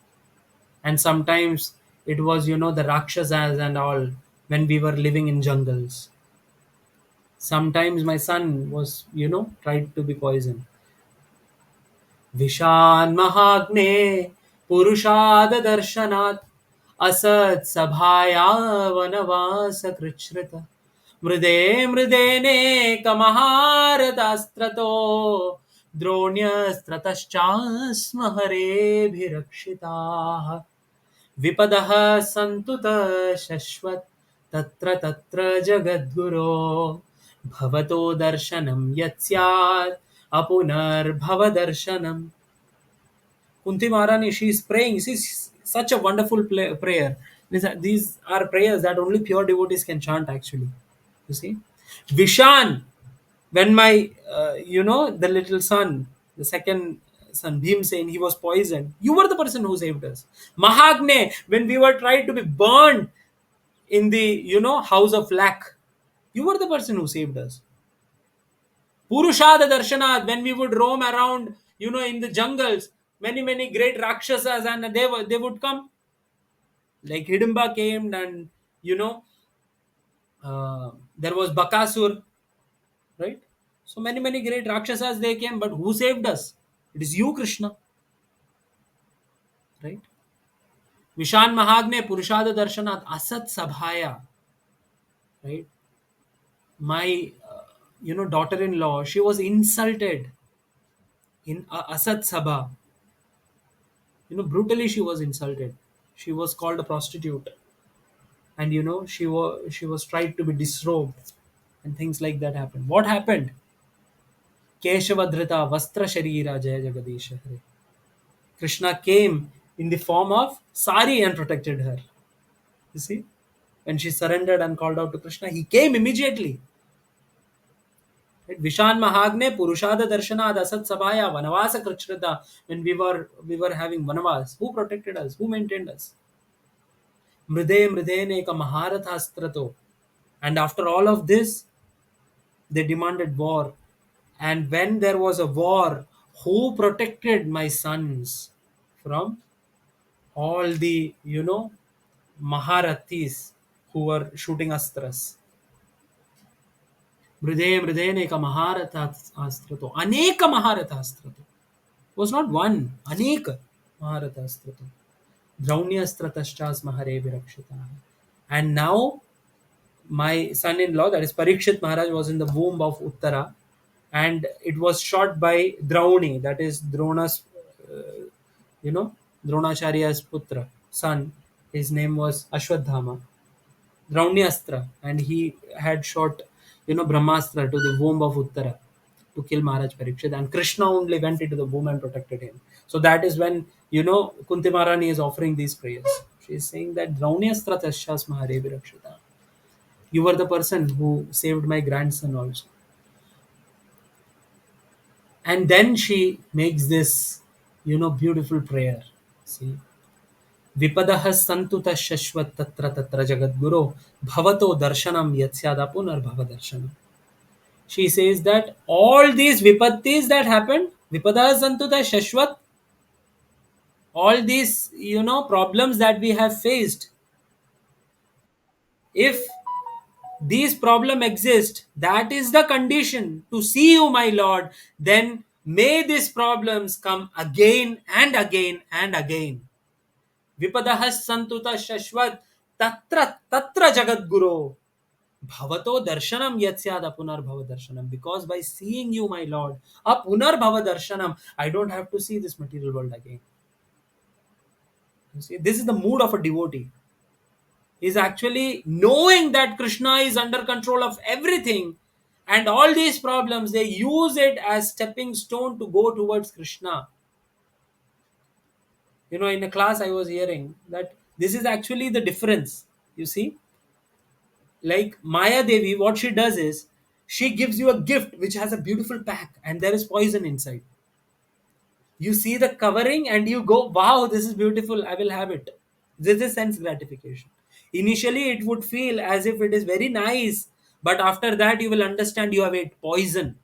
And sometimes it was, the Rakshasas and all when we were living in jungles. Sometimes my son was, tried to be poisoned. विशान् महाग्ने पुरुषाद दर्शनात् असत् सभाया वनवास कृच्छ्रित मृदे मृदेनेकमहारतास्त्रतो द्रोण्यस्त्रतश्चास्म हरेभिरक्षिताः विपदः सन्तुत शश्वत् तत्र तत्र जगद्गुरो भवतो दर्शनं यत्स्यात् अपुनर्भव दर्शनम्. Kunti Maharani, she is praying. This is such a wonderful prayer. These are prayers that only pure devotees can chant actually. You see? Vishan, when my, the little son, the second son, Bhimsen, he was poisoned. You were the person who saved us. Mahagne, when we were tried to be burned in the, house of lac, you were the person who saved us. Purushada Darshanat, when we would roam around, in the jungles, many great Rakshasas and they would come. Like Hidimba came and, there was Bakasur, right? So many great Rakshasas they came, but who saved us? It is you, Krishna, right? Vishan Mahagne Purushada Darshanat Asat Sabhaya, right? My, daughter-in-law, she was insulted in Asat Sabha. Brutally she was insulted. She was called a prostitute, and she was tried to be disrobed, and things like that happened. What happened? Keshavadhrita Vastra Sharira Jaya Jagadish Hare. Krishna came in the form of sari and protected her. You see, when she surrendered and called out to Krishna, he came immediately. Right? Vishan Mahagne Purushada Darshanad Asat Sabhaya Vanavasa Krichrita. When we were having Vanavas, who protected us? Who maintained us? Mride Mridene ka Maharathastrato. And after all of this, they demanded war. And when there was a war, who protected my sons from all the, Maharathis who were shooting astras? Mride Mridene ka Maharathastrato. Aneka Maharathastrato. It was not one, Aneka Maharathastrato. Draunyastratastas Mahare Virakshita. And now my son-in-law, that is Parikshit Maharaj, was in the womb of Uttara, and it was shot by Drauni, that is Drona's, you know, Dronacharya's putra, son. His name was Ashwadhama, Drauniastra, and he had shot, Brahmastra to the womb of Uttara to kill Maharaj Parikshit, and Krishna only went into the womb and protected him. So that is when, Kunti Maharani is offering these prayers. She is saying that Drauniastra Tashas Mahare Virakshita. You were the person who saved my grandson also. And then she makes this, beautiful prayer. See, Vipadaha santuta shashvat tatra tatra jagadguru bhavato darshanam yatsyada punar bhava darshanam. She says that all these vipattis that happened, Vipadaha santuta shashvat, all these, problems that we have faced, if these problems exist, that is the condition to see you, my Lord, then may these problems come again and again and again. Vipadahas santuta shashvat tatra tatra jagadguru bhavato darshanam yatsyad apunar bhava darshanam. Because by seeing you, my Lord, apunar bhava darshanam, I don't have to see this material world again. You see, this is the mood of a devotee. Is actually knowing that Krishna is under control of everything, and all these problems they use it as stepping stone to go towards Krishna. In a class I was hearing that this is actually the difference. You see, like Maya Devi, what she does is she gives you a gift which has a beautiful pack and there is poison inside. You see the covering and you go, wow, this is beautiful, I will have it. This is sense gratification. Initially it would feel as if it is very nice, but after that you will understand you have ate poison,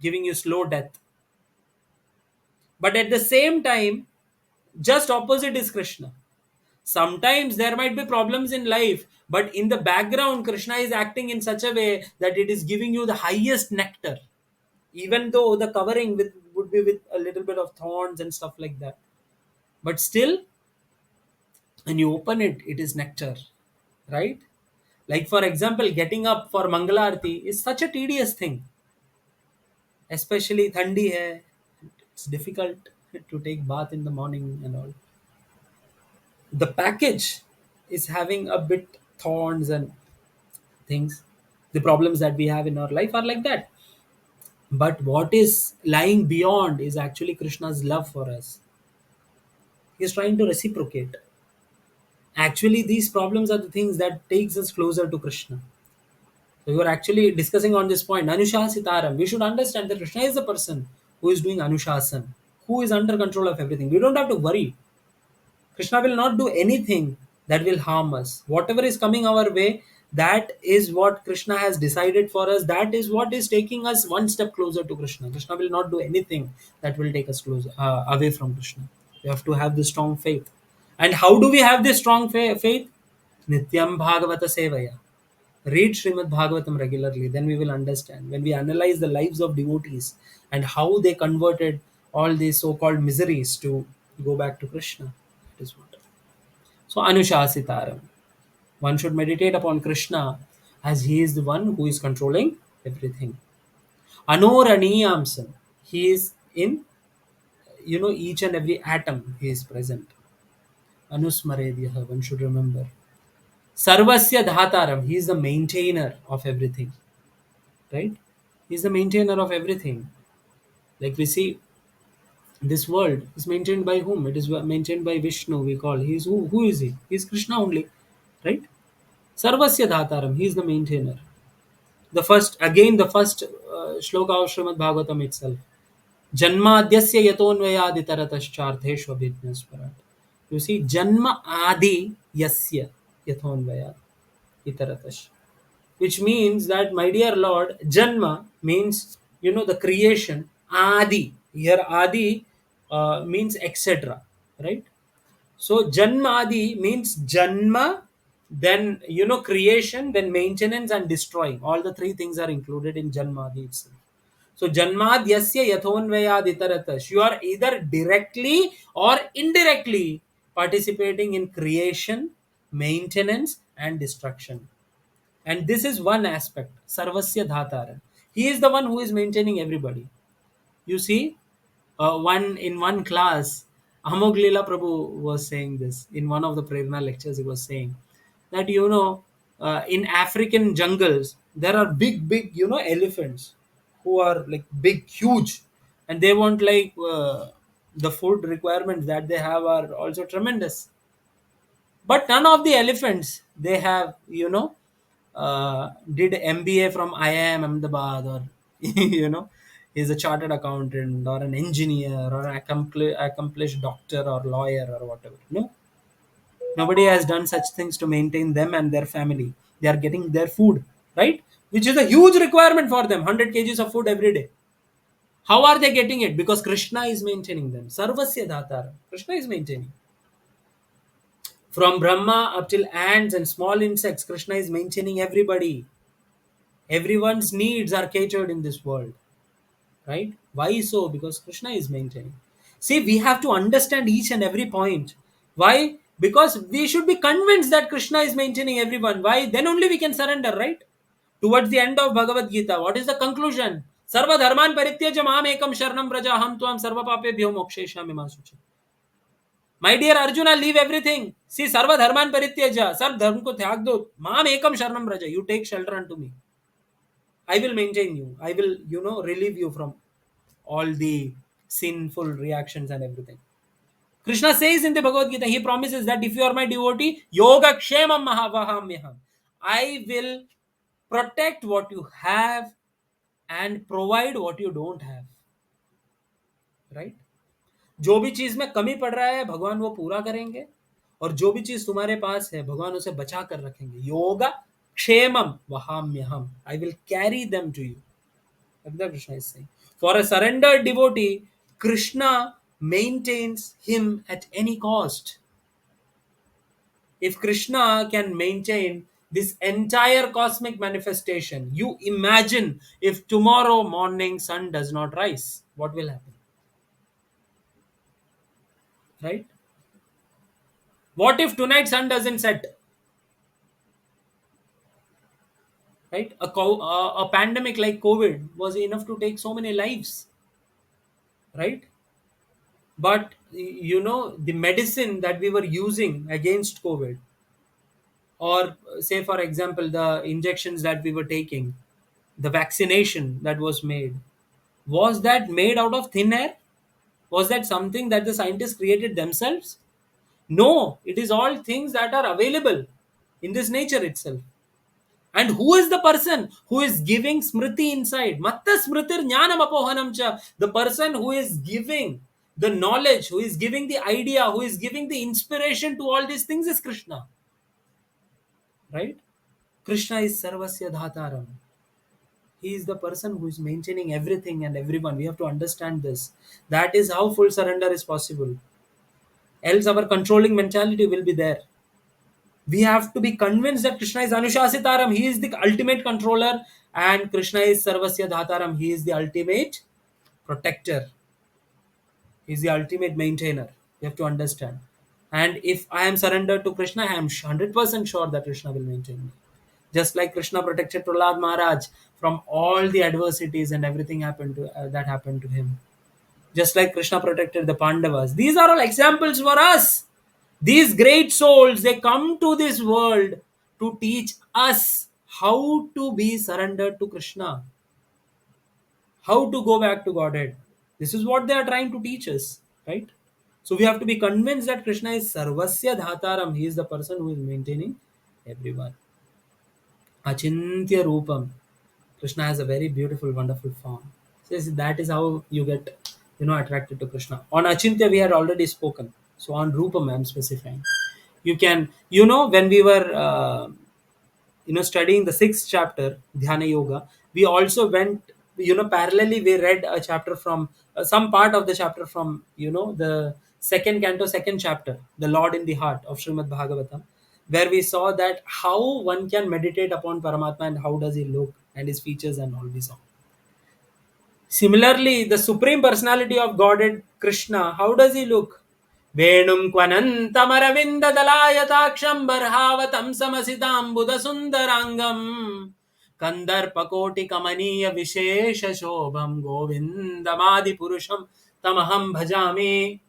giving you slow death. But at the same time, just opposite is Krishna. Sometimes there might be problems in life, but in the background Krishna is acting in such a way that it is giving you the highest nectar, even though the covering would be with a little bit of thorns and stuff like that. But still, when you open it, it is nectar, right? Like for example, getting up for Mangalarti is such a tedious thing, especially thandi hai. It's difficult to take bath in the morning and all. The package is having a bit thorns and things. The problems that we have in our life are like that. But what is lying beyond is actually Krishna's love for us. He is trying to reciprocate. Actually, these problems are the things that takes us closer to Krishna. So we were actually discussing on this point, Anushasitaram. We should understand that Krishna is the person who is doing Anushasan, who is under control of everything. We don't have to worry. Krishna will not do anything that will harm us. Whatever is coming our way, that is what Krishna has decided for us. That is what is taking us one step closer to Krishna. Krishna will not do anything that will take us closer away from Krishna. We have to have this strong faith. And how do we have this strong faith? Nityam Bhagavata Sevaya. Read Srimad Bhagavatam regularly, then we will understand. When we analyze the lives of devotees and how they converted all these so-called miseries to go back to Krishna, that is what. So Anushasitaram. One should meditate upon Krishna as he is the one who is controlling everything. Anoraniyamsam. He is in each and every atom he is present. Anusmaredyaha. One should remember. Sarvasya Dhataram. He is the maintainer of everything. Right? He is the maintainer of everything. Like we see, this world is maintained by whom? It is maintained by Vishnu. We call he is who? Who is he? He is Krishna only, right? Sarvasya Dhataram. He is the maintainer. The first shloka of Srimad Bhagavatam itself. Janmadhyasya yatonvayaditarataschartheshvabhidnasparat. You see, Janma Adi Yasya yatonvayad itaratash. Which means that, my dear Lord, Janma means, the creation. Adi. Here, Adi means etc. Right? So, Janma Adi means Janma, then, creation, then maintenance and destroying. All the three things are included in Janma Adi itself. So, Janmadhyasya yathonvayad itaratash. You are either directly or indirectly participating in creation, maintenance, and destruction. And this is one aspect, Sarvasya Dhatara. He is the one who is maintaining everybody. You see, one class, Amoglila Prabhu was saying this in one of the Prerna lectures. He was saying that in African jungles there are big elephants who are like big, huge, and they want like the food requirements that they have are also tremendous. But none of the elephants they have did MBA from IIM Ahmedabad, or is a chartered accountant or an engineer or an accomplished doctor or lawyer or whatever. No, nobody has done such things to maintain them and their family. They are getting their food, right, which is a huge requirement for them. 100 kgs of food every day. How are they getting it? Because Krishna is maintaining them. Sarvasya Dhatara. Krishna is maintaining. From Brahma up till ants and small insects, Krishna is maintaining everybody. Everyone's needs are catered in this world. Right? Why so? Because Krishna is maintaining. See, we have to understand each and every point. Why? Because we should be convinced that Krishna is maintaining everyone. Why? Then only we can surrender, right? Towards the end of Bhagavad Gita, what is the conclusion? Sarva dharman parityajam am ekam sharanam praja ham tuam sarva papebhyo moksheshami ma suchi. My dear Arjuna, leave everything. See, sarva dharman parityaja. Sarv dharm ko tyag do. Mam ekam sharanam raja. You take shelter unto me. I will maintain you. I will, relieve you from all the sinful reactions and everything. Krishna says in the Bhagavad Gita, he promises that if you are my devotee, yoga kshemam mahavahamyaham. I will protect what you have and provide what you don't have. Right? जो भी चीज में कमी पड़ रहा है भगवान वो पूरा करेंगे, और जो भी चीज तुम्हारे पास है भगवान उसे बचा कर रखेंगे. Yoga क्षेमम वहाम्यहम. I will carry them to you. That's what Krishna is saying. For a surrendered devotee, Krishna maintains him at any cost. If Krishna can maintain this entire cosmic manifestation, you imagine if tomorrow morning sun does not rise, what will happen? Right? What if tonight sun doesn't set? Right? A pandemic like COVID was enough to take so many lives. Right? But the medicine that we were using against COVID, or say for example the injections that we were taking, the vaccination that was that made out of thin air? Was that something that the scientists created themselves? No, it is all things that are available in this nature itself. And who is the person who is giving smriti inside? Matta smritir jnanam apohanam cha. The person who is giving the knowledge, who is giving the idea, who is giving the inspiration to all these things is Krishna. Right? Krishna is sarvasya dhataram. He is the person who is maintaining everything and everyone. We have to understand this. That is how full surrender is possible. Else our controlling mentality will be there. We have to be convinced that Krishna is Anushasitaram. He is the ultimate controller, and Krishna is Sarvasya Dhataram. He is the ultimate protector. He is the ultimate maintainer. You have to understand. And if I am surrendered to Krishna, I am 100% sure that Krishna will maintain me. Just like Krishna protected Prahlad Maharaj from all the adversities and everything that happened to him. Just like Krishna protected the Pandavas. These are all examples for us. These great souls, they come to this world to teach us how to be surrendered to Krishna, how to go back to Godhead. This is what they are trying to teach us, right? So we have to be convinced that Krishna is Sarvasya Dhataram. He is the person who is maintaining everyone. Achintya Rupam. Krishna has a very beautiful, wonderful form. So that is how you get, attracted to Krishna. On Achintya, we had already spoken. So on Rupam, I am specifying. You can, when we were, studying the sixth chapter, Dhyana Yoga, we also went, parallelly, we read a chapter from, some part of the chapter from, the second canto, second chapter, The Lord in the Heart of Srimad Bhagavatam, where we saw that how one can meditate upon Paramatma and how does he look and his features and all we saw. Similarly, the Supreme Personality of Godhead, Krishna, how does he look? Venum kvanantamaravinda dalayataaksham barhavatam samasitambuda sundarangam kandarpakoti kamaniya vishesha shobham govindamadi purusham tamaham bhajami.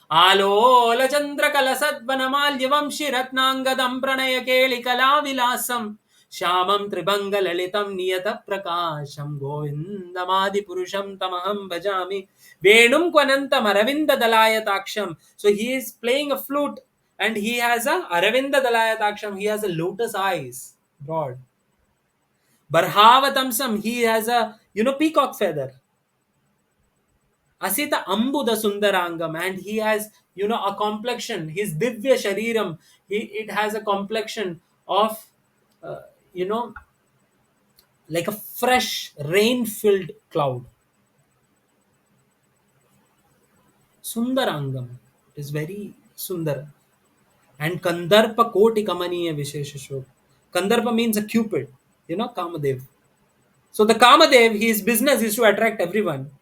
आलोलचन्द्रकलसद्वनमाल्यवंशिरत्नाङ्गदं प्रणयकेलिकलाविलासं श्यामं त्रिभङ्गललितं नियतप्रकाशं गोविन्दमादिपुरुषं तमहं भजामि. वेणुं क्वनन्तमरविन्ददलायताक्षं. So he is playing a flute and he has a Aravinda he has a lotus eyes, broad. Barhavatamsam, he has a peacock feather. Asita Ambuda Sundarangam, and he has, a complexion, his Divya Shariram, it has a complexion of, uh, you know, like a fresh, rain filled cloud. Sundarangam is very Sundar. And Kandarpa Koti Kamaniya Visheshasho. Kandarpa means a cupid, Kamadev. So the Kamadev, his business is to attract everyone.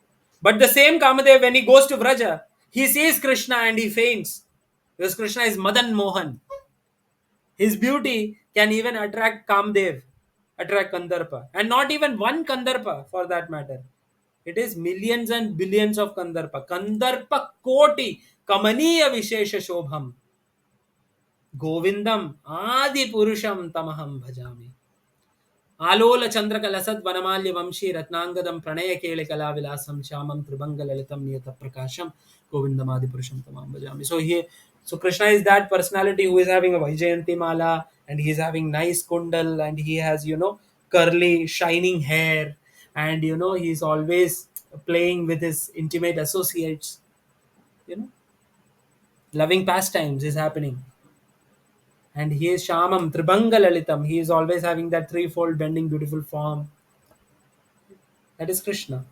But the same Kamadev, when he goes to Vraja, he sees Krishna and he faints. Because Krishna is Madan Mohan. His beauty can even attract Kamdev, attract Kandarpa. And not even one Kandarpa for that matter. It is millions and billions of Kandarpa. Kandarpa Koti Kamaniya Vishesha Shobham. Govindam Adi Purusham Tamaham Bhajami. Halol चंद्रक लसद वनमाल्य वंशी रत्नांगदम प्रणय केले कला विलासम श्यामम त्रिभंग ललितम नियत प्रकाशम गोविंदमादि पुरुषम तमाम भजामि. So Krishna is that personality who is having a Vaijayanti mala, and he is having nice kundal, and he has, curly shining hair, and he is always playing with his intimate associates. you know Loving pastimes is happening, and he is Shamam Tribanga Lalitam. He is always having that threefold bending beautiful form. That is Krishna.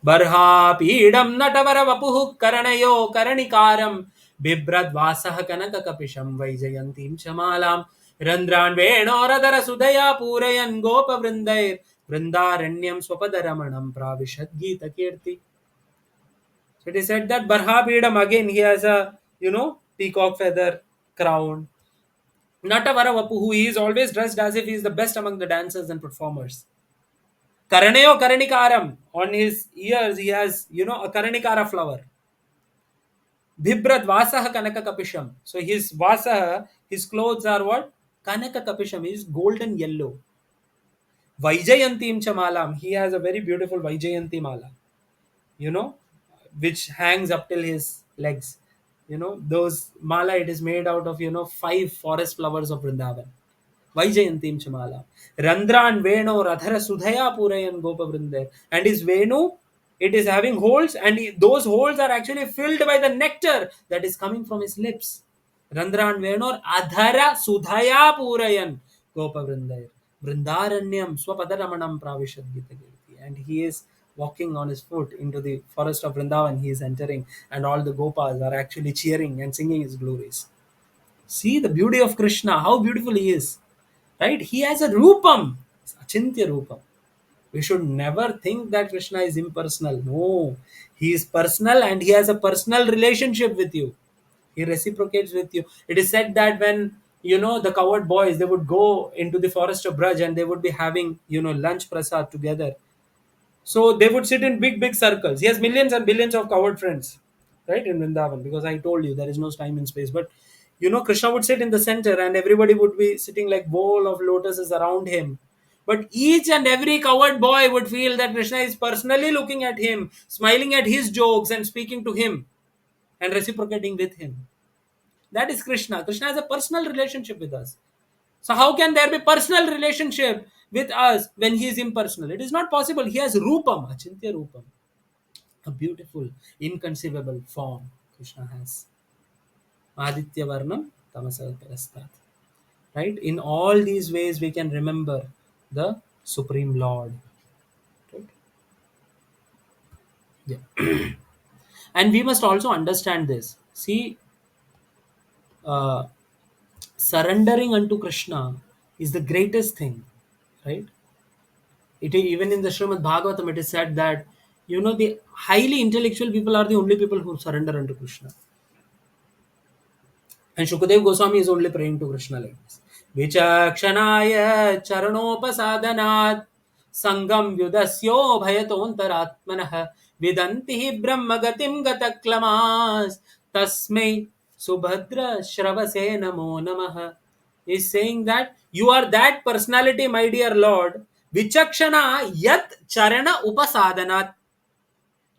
Barhapidam natavara vapuhu karanayo karanikaram bibradvasah kanaka kapisham vaijayantim chamalam randran venoradara sudaya purayan gopa vrindair vrindaranyam swapadaramanam pravishad Gita kirti. So it is said that Barhapidam, again he has a peacock feather crown. Natavara vapuhu, he is always dressed as if he is the best among the dancers and performers. Karaneyo Karanikaram. On his ears, he has, a Karanikara flower. Bhibrad Vasaha Kanaka Kapisham. So his Vasaha, his clothes are what? Kanaka Kapisham is golden yellow. Vaijayantim Chamalam. He has a very beautiful Vaijayanti mala, you know, which hangs up till his legs. Those mala, it is made out of, 5 forest flowers of Vrindavan. Vaijayantim Chamala. Randran Veno Radhara Sudhaya Purayan Gopa Vrinde. And his Venu, it is having holes, and those holes are actually filled by the nectar that is coming from his lips. Randran Veno Adhara Sudhaya Purayan Gopa Vrinde. Vrindaranyam Swapadaramanam Pravishad Gita Girti. And he is walking on his foot into the forest of Vrindavan. He is entering, and all the Gopas are actually cheering and singing his glories. See the beauty of Krishna, how beautiful he is. Right? He has a Rupam, Achintya Rupam. We should never think that Krishna is impersonal. No, he is personal, and he has a personal relationship with you. He reciprocates with you. It is said that when, the cowherd boys, they would go into the forest of Braj, and they would be having, lunch prasad together. So they would sit in big, big circles. He has millions and billions of cowherd friends, right, in Vrindavan, because I told you there is no time and space. But Krishna would sit in the center, and everybody would be sitting like bowl of lotuses around him. But each and every cowherd boy would feel that Krishna is personally looking at him, smiling at his jokes, and speaking to him and reciprocating with him. That is Krishna. Krishna has a personal relationship with us. So how can there be personal relationship with us when he is impersonal? It is not possible. He has Rupam, Achintya Rupam. A beautiful, inconceivable form Krishna has. Aditya Varnam Tamasal Parastat. Right? In all these ways we can remember the Supreme Lord. Right? Yeah. And we must also understand this. See, uh, surrendering unto Krishna is the greatest thing. Right? Even in the Srimad Bhagavatam, it is said that the highly intellectual people are the only people who surrender unto Krishna. And Shukadev Goswami is only praying to Krishna like this. Vichakshanaya charanopasadanat sangam yudasyo bhayatontaraatmanah vidanti brahmagatim gataklamas tasmai subhadra shravase namo namah. Is saying that you are that personality, my dear Lord. Vichakshana yat charana upasadanat.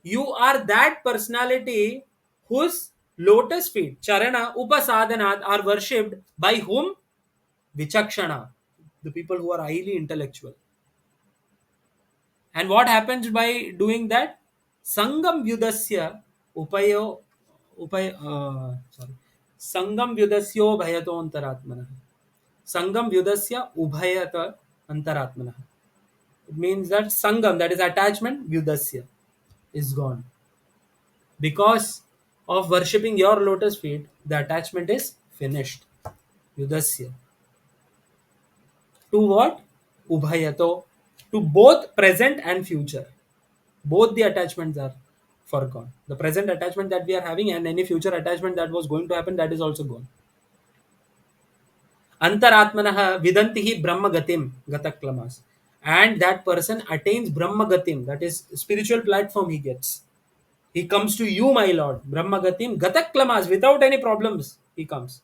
You are that personality whose lotus feet, charana, upasadanat, are worshipped by whom? Vichakshana, the people who are highly intellectual. And what happens by doing that? Sangam vyudasya sorry. Sangam vyudasyo bhayato antaratmana. Sangam vyudasya ubhayata antaratmana. It means that sangam, that is attachment, vyudasya, is gone. Because of worshipping your lotus feet, the attachment is finished. Yudasya. To what? Ubhayato. To both present and future. Both the attachments are forgone. The present attachment that we are having and any future attachment that was going to happen, that is also gone. Antaratmanaha vidantihi brahma gatim gataklamas. and that person attains brahmagatim, that is spiritual platform he gets. He comes to you, my lord, brahmagatim gataklamas, without any problems he comes,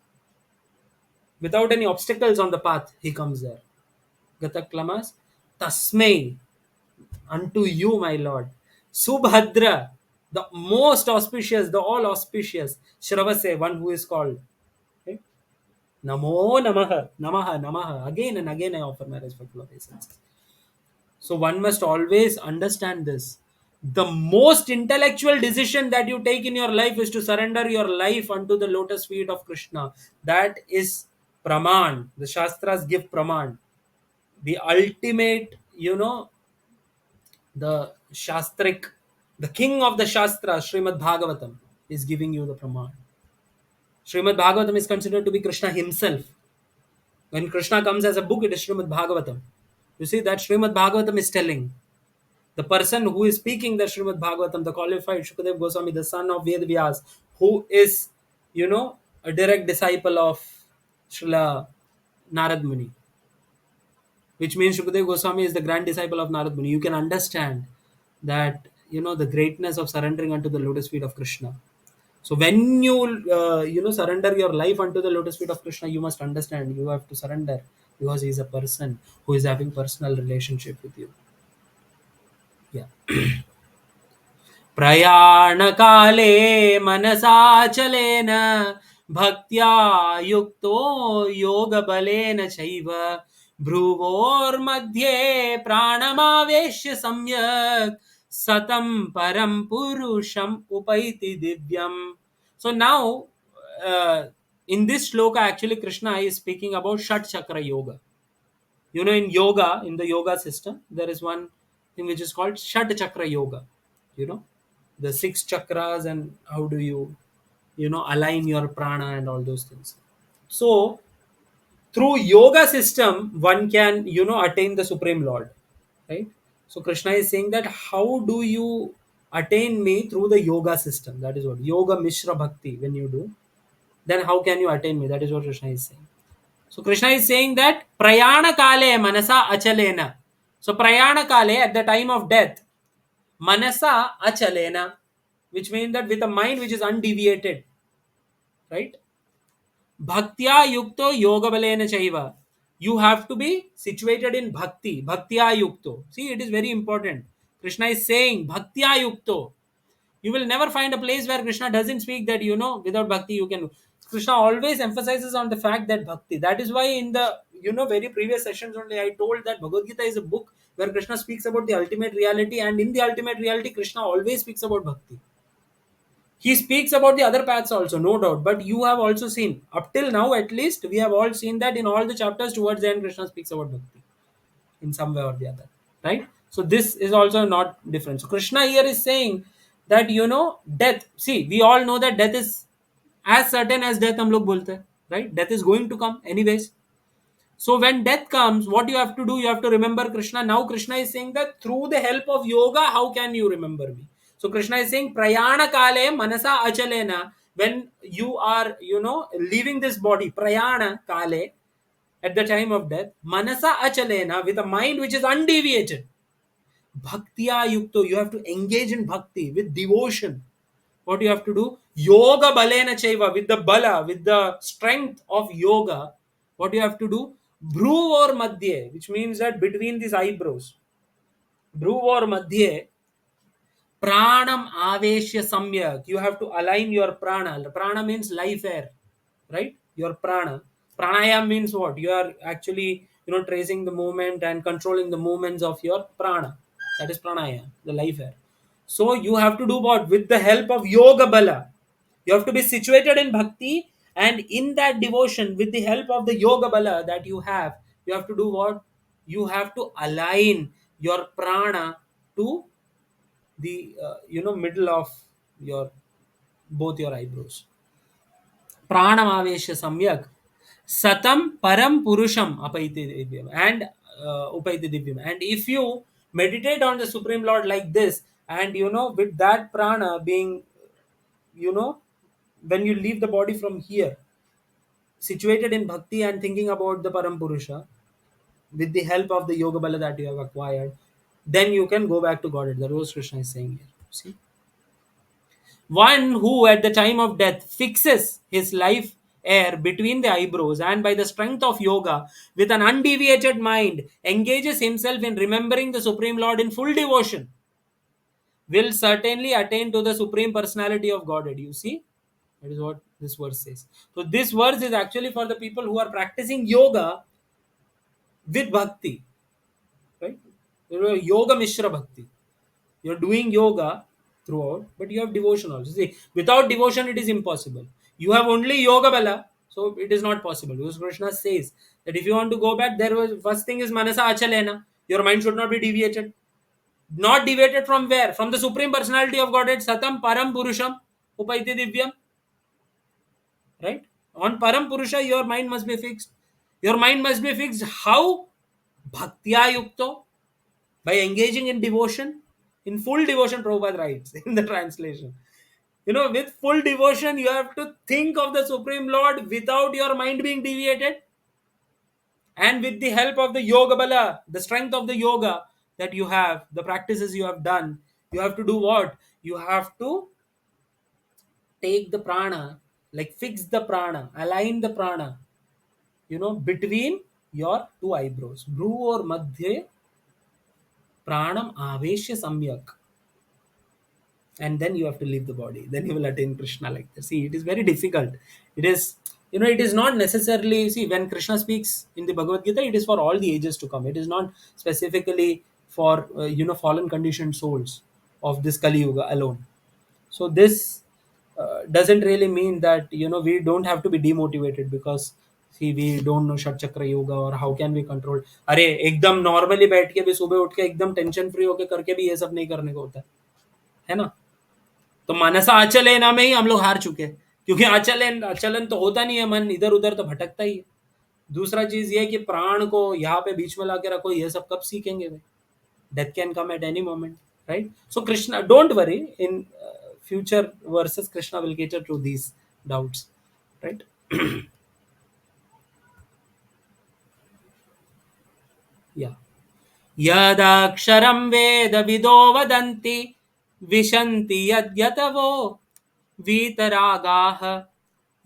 without any obstacles on the path he comes there. Gataklamas tasmai, unto you, my lord, subhadra, the most auspicious, the all auspicious, shravase, one who is called, right? Namo namaha, namaha, namaha. Again and again I offer my respectful obeisances. So one must always understand this. The most intellectual decision that you take in your life is to surrender your life unto the lotus feet of Krishna. That is praman. The Shastras give praman. The ultimate, the Shastrik, the king of the Shastras, Srimad Bhagavatam, is giving you the praman. Srimad Bhagavatam is considered to be Krishna himself. When Krishna comes as a book, it is Srimad Bhagavatam. You see that Srimad Bhagavatam is telling. The person who is speaking the Srimad Bhagavatam, the qualified Shukadev Goswami, the son of Ved Vyas, who is, a direct disciple of Srila Narad Muni, which means Shukadev Goswami is the grand disciple of Narad Muni. You can understand that, the greatness of surrendering unto the lotus feet of Krishna. So when you, surrender your life unto the lotus feet of Krishna, you must understand you have to surrender because he is a person who is having personal relationship with you. Yeah. प्रयाणकाले मनसाचलेन भक्त्या युक्तो योगबलेन चैव भ्रुवोर्मध्ये प्राणमावेश्य सम्यक् सतं परं पुरुषम् उपैति दिव्यम्. So now, in this shloka, actually Krishna is speaking about Shat Chakra Yoga. In yoga, in the yoga system, there is one thing which is called Shat Chakra Yoga. The six chakras and how do you, align your prana and all those things. So, through yoga system, one can, attain the Supreme Lord. Right? So, Krishna is saying that how do you attain me through the yoga system? That is what yoga mishra bhakti, when you do, then how can you attain me? That is what Krishna is saying. So Krishna is saying that prayana kale manasa achalena. So prayana kale, at the time of death, manasa achalena, which means that with a mind which is undeviated, right? Bhaktya yukto yoga balena chaiva. You have to be situated in bhakti. Bhaktya yukto. See, it is very important. Krishna is saying bhaktya yukto. You will never find a place where Krishna doesn't speak that, without bhakti you can. Krishna always emphasizes on the fact that bhakti. That is why in the, very previous sessions only I told that Bhagavad Gita is a book where Krishna speaks about the ultimate reality, and in the ultimate reality, Krishna always speaks about bhakti. He speaks about the other paths also, no doubt. But you have also seen, up till now at least, we have all seen that in all the chapters towards the end, Krishna speaks about bhakti in some way or the other, right? So this is also not different. So Krishna here is saying that, death, see, we all know that death is as certain as death hum log bolte hain, right? Death is going to come anyways. So when death comes, what you have to do, you have to remember Krishna. Now Krishna is saying that through the help of yoga, how can you remember me? So Krishna is saying prayana kale manasa achalena, when you are, leaving this body, prayana kale, at the time of death, manasa achalena, with a mind which is undeviated, bhaktya yukto, you have to engage in bhakti with devotion. What you have to do, yoga balena chaiva, with the bala, with the strength of yoga, what you have to do, bhru or madhye, which means that between these eyebrows, bhru or madhye, pranam aveshya samyak, you have to align your prana. Prana means life air, right? Your pranayam means what? You are actually, tracing the movement and controlling the movements of your prana. That is pranayam, the life air. So you have to do what? With the help of yoga bala, you have to be situated in bhakti, and in that devotion, with the help of the yoga bala that you have to do what? You have to align your prana to the, middle of your both your eyebrows. Pranamavesha samyak satam param purusham apaiti divyam, and upaiti divyam. And if you meditate on the Supreme Lord like this, and, with that prana being, you know when you leave the body from here, situated in bhakti and thinking about the param purusha, with the help of the yoga bala that you have acquired, then you can go back to Godhead. That was Krishna is saying here. See, one who at the time of death fixes his life air between the eyebrows and by the strength of yoga with an undeviated mind engages himself in remembering the Supreme Lord in full devotion will certainly attain to the Supreme Personality of Godhead. You see, that is what this verse says. So this verse is actually for the people who are practicing yoga with bhakti, right? Yoga Mishra Bhakti. You're doing yoga throughout, but you have devotion also. See, without devotion, it is impossible. You have only yoga bala, so it is not possible. Because Krishna says that if you want to go back, there was first thing is manasa achalena. Your mind should not be deviated. Not deviated from where? From the Supreme Personality of Godhead, Satam Param Purusham Upaiti Divyam. Right? On Param Purusha, your mind must be fixed. Your mind must be fixed. How? Bhaktya Yukto. By engaging in devotion. In full devotion, Prabhupada writes in the translation. With full devotion, you have to think of the Supreme Lord without your mind being deviated. And with the help of the yoga bala, the strength of the yoga that you have, the practices you have done, you have to do what? You have to take the prana, like fix the prana, align the prana, between your two eyebrows. Bhru or madhye pranam aveshya samyak. And then you have to leave the body. Then you will attain Krishna like that. See, it is very difficult. It is, it is not necessarily, see, when Krishna speaks in the Bhagavad Gita, it is for all the ages to come. It is not specifically for, fallen conditioned souls of this Kali Yuga alone. So this doesn't really mean that we don't have to be demotivated because see we don't know Shat Chakra Yoga or how can we control. अरे एकदम normally बैठ के भी सुबह उठ के एकदम tension free होके करके भी ये सब नहीं करने को होता है ना. तो मानसा आचलेना में ही हम लोग हार चुके हैं क्योंकि आचलन तो होता नहीं है. मन इधर उधर तो भटकता ही है. दूसरा चीज ये कि प्राण को यहाँ पे बीच में लाके रखो. ये सब कब सीखेंगे भाई. Death can come at any moment, right? So Krishna, don't worry, in future verses Krishna will cater to these doubts, right? Yeah. Yadaksharam veda vido vadanti vishanti yadyatavo vitaragaha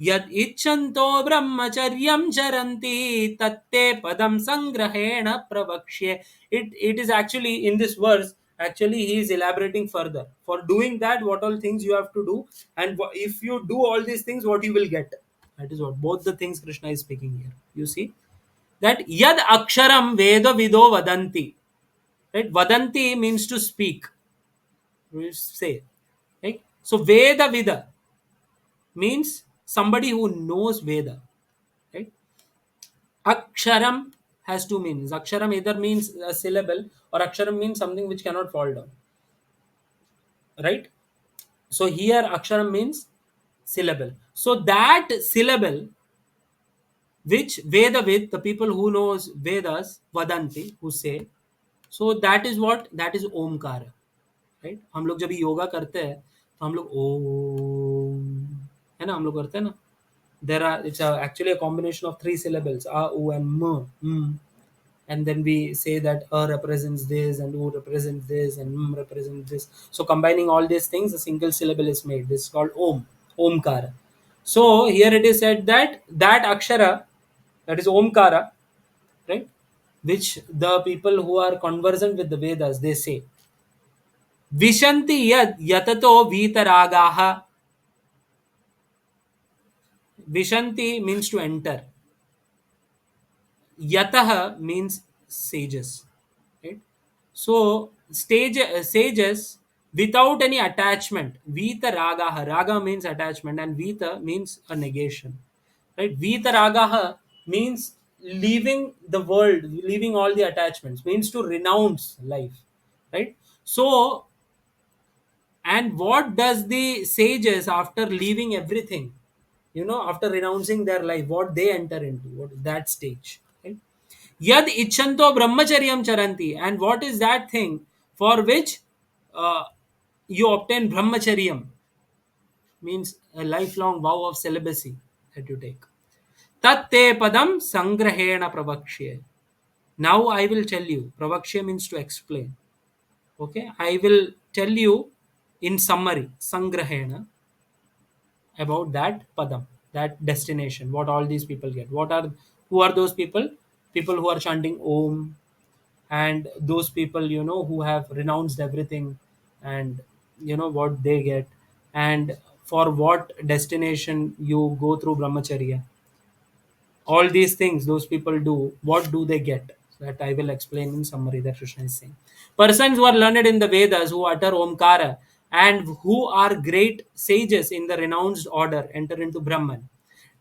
yad icchanto brahmacharyam charanti tatte padam sangrahena pravakshye. It is actually in this verse, actually he is elaborating further. For doing that, what all things you have to do, and if you do all these things, what you will get. That is what both the things Krishna is speaking here. You see that yad aksharam veda vido vadanti. Right? Vadanti means to speak. We say. Right? So Veda Vida means somebody who knows Veda. Right? Aksharam has two meanings. Aksharam either means a syllable or aksharam means something which cannot fall down. Right? So here aksharam means syllable. So that syllable which Vedavid, the people who knows Vedas, Vadanti, who say, so that is what? That is Omkara. Right. हम लोग जब योगा करते हैं तो हम लोग ओम है ना, हम लोग करते हैं ना. There are it's actually a combination of three syllables a u and म. And then we say that a represents this and u represents this and represents this. So combining all these things, a single syllable is made. This is called om, omkara. So here it is said that that akshara, that is omkara, right, which the people who are conversant with the Vedas, they say विशन्ति यद यततो वीतरागाः. Vishanti means to enter. Yatah means sages. Right? So sages without any attachment. Vita ragaha. Raga means attachment and Vita means a negation. Right? Vita ragaha means leaving the world, leaving all the attachments, means to renounce life. Right? So, and what does the sages after leaving everything, after renouncing their life, what they enter into, what is that stage, right? Yad icchanto brahmacharyam charanti. And what is that thing for which uh, you obtain brahmacharyam, means a lifelong vow of celibacy that you take. Tatte padam sangrahena pravakshye. Now I will tell you. Pravaksha means to explain. Okay, I will tell you in summary, sangrahena, about that padam, that destination, what all these people get. Who are those people? People who are chanting Om, and those people, who have renounced everything, and what they get, and for what destination you go through brahmacharya, all these things those people do, what do they get? That I will explain in summary, that Krishna is saying. Persons who are learned in the Vedas, who utter Omkara, and who are great sages in the renounced order, enter into Brahman.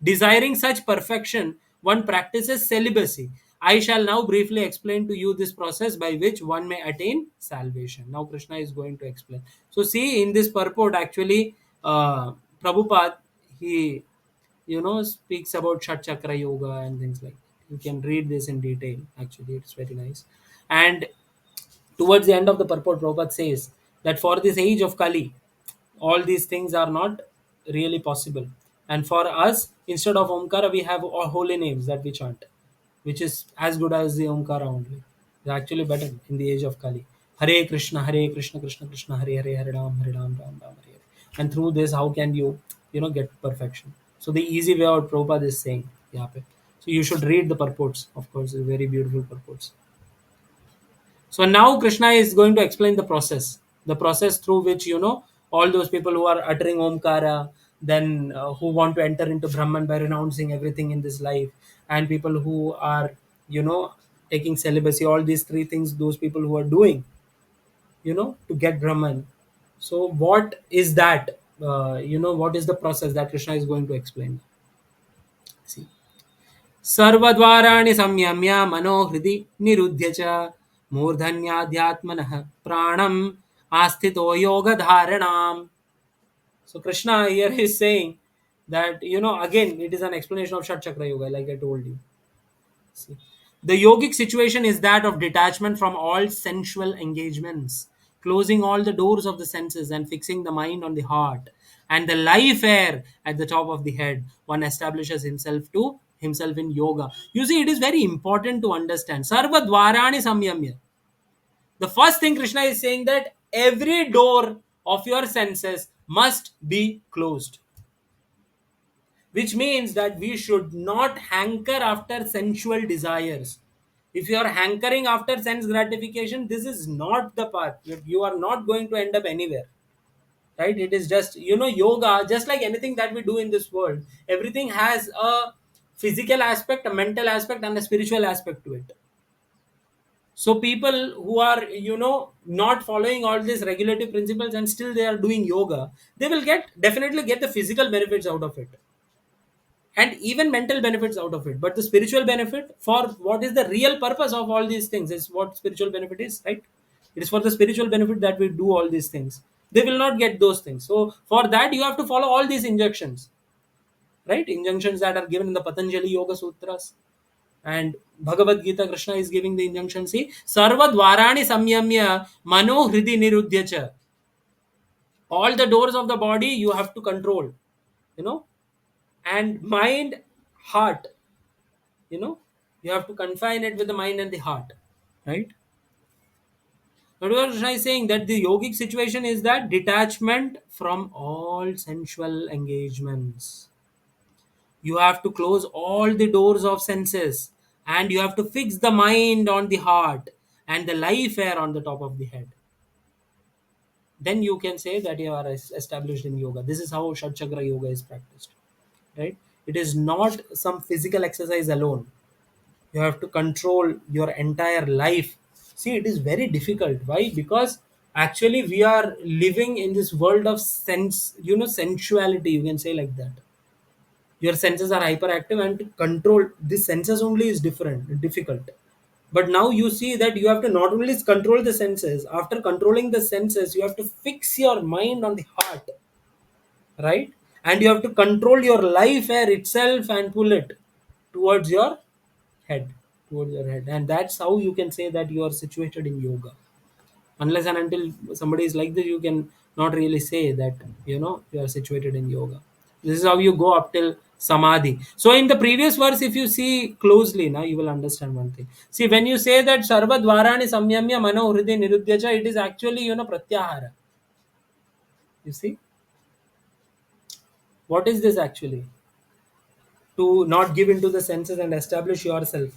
Desiring such perfection, one practices celibacy. I shall now briefly explain to you this process by which one may attain salvation. Now Krishna is going to explain. So see, in this purport, actually, Prabhupada, he speaks about Shat Chakra Yoga and things like that. You can read this in detail. Actually, it's very nice. And towards the end of the purport, Prabhupada says that for this age of Kali, all these things are not really possible. And for us, instead of Omkara, we have all holy names that we chant, which is as good as the Omkara only. They're actually better in the age of Kali. Hare Krishna, Krishna Krishna, Hare Hare, Hare Ram, Ram Ram, Hare Hare. And through this, how can you, get perfection? So the easy way out, Prabhupada is saying, yeah. So you should read the purports. Of course, they're very beautiful purports. So now Krishna is going to explain the process through which, all those people who are uttering Omkara, then who want to enter into Brahman by renouncing everything in this life, and people who are, taking celibacy, all these three things, those people who are doing, to get Brahman. So what is that? What is the process that Krishna is going to explain? See. सर्वद्वाराणि संयम्य मनोहृदि निरुध्य च मूर्धन्याध्यात्मनः प्राणम् आस्थितो योगधारणाम्. So Krishna here is saying that, again, it is an explanation of Shat Chakra Yoga, like I told you. See. The yogic situation is that of detachment from all sensual engagements, closing all the doors of the senses and fixing the mind on the heart and the life air at the top of the head. One establishes himself in yoga. You see, it is very important to understand. Sarva dvarani samyamya. The first thing Krishna is saying, that every door of your senses must be closed, which means that we should not hanker after sensual desires. If you are hankering after sense gratification, this is not the path. You are not going to end up anywhere, right? It is just, yoga, just like anything that we do in this world, everything has a physical aspect, a mental aspect, and a spiritual aspect to it. So people who are, not following all these regulative principles and still they are doing yoga, they will definitely get the physical benefits out of it, and even mental benefits out of it. But the spiritual benefit, for what is the real purpose of all these things, is what spiritual benefit is, right? It is for the spiritual benefit that we do all these things. They will not get those things. So for that, you have to follow all these injunctions, right? Injunctions that are given in the Patanjali Yoga Sutras and Bhagavad Gita. Krishna is giving the injunction. See, Sarva Dvarani Samyamya Mano Hridi Nirudhyacha. All the doors of the body you have to control, you know, and mind, heart, you have to confine it with the mind and the heart, right? But what Krishna is saying, that the yogic situation is that detachment from all sensual engagements. You have to close all the doors of senses, and you have to fix the mind on the heart and the life air on the top of the head. Then you can say that you are established in yoga. This is how Shatchakra yoga is practiced, right? It is not some physical exercise alone. You have to control your entire life. See, it is very difficult. Why? Because actually we are living in this world of sensuality, you can say like that. Your senses are hyperactive, and to control the senses only is difficult. But now you see that you have to not only control the senses, after controlling the senses you have to fix your mind on the heart, right? And you have to control your life air itself and pull it towards your head, and that's how you can say that you are situated in yoga. Unless and until somebody is like this, you can not really say that, you are situated in yoga. This is how you go up till Samadhi. So in the previous verse, if you see closely, now you will understand one thing. See, when you say that Sarva Dvarani Samyamya Mano Hride Nirudhyacha, it is actually, Pratyahara. You see, what is this actually? To not give into the senses and establish yourself,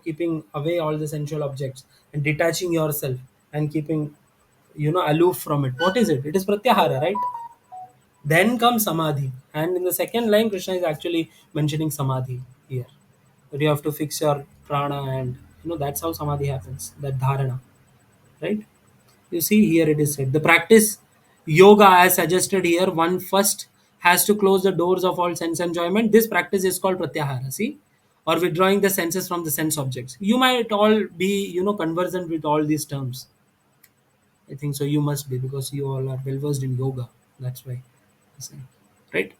keeping away all the sensual objects and detaching yourself and keeping, aloof from it. What is it? It is Pratyahara, right? Then comes Samadhi. And in the second line, Krishna is actually mentioning Samadhi here. That you have to fix your prana, and that's how Samadhi happens, that dharana, right? You see, here it is said the practice yoga as suggested here, one first has to close the doors of all sense enjoyment. This practice is called pratyahara, see, or withdrawing the senses from the sense objects. You might all be, conversant with all these terms. I think so. You must be, because you all are well versed in yoga. That's why, I'm saying, right?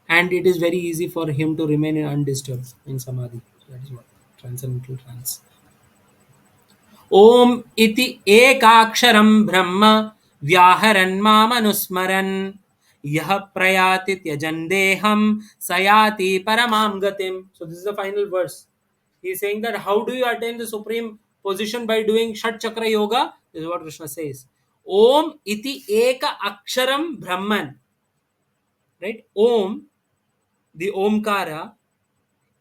And it is very easy for him to remain undisturbed in samadhi. That is what transcendental trance. ओम इति एकाक्षरं ब्रह्म व्याहरन् मामनुस्मरन् यः प्रयाति त्यजन् देहं स याति परमां गतिम्. So this is the final verse. He is saying that how do you attain the supreme position? By doing Shat Chakra Yoga. This is what Krishna says. Om iti eka aksharam brahman. Right? Om, the Omkara.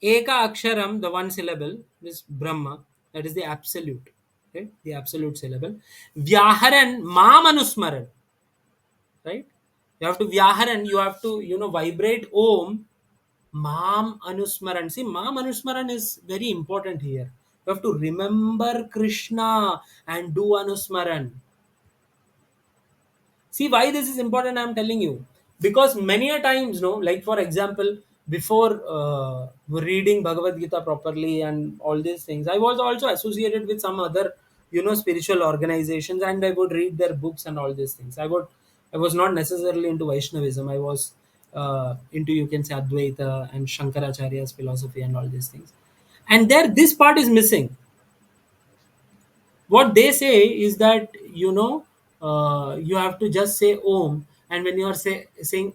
Eka aksharam, the one syllable, is Brahma, that is the absolute, right? The absolute syllable. Vyaharan, mam anusmaran, right? You have to vyaharan, you have to, vibrate Om, mam anusmaran. See, mam anusmaran is very important here. You have to remember Krishna and do anusmaran. See why this is important, I'm telling you. Because many a times, no, like for example, before reading Bhagavad Gita properly and all these things, I was also associated with some other, spiritual organizations, and I would read their books and all these things. I was not necessarily into Vaishnavism. I was into, you can say, Advaita and Shankaracharya's philosophy and all these things. And there, this part is missing. What they say is that, you have to just say Om, and when you are saying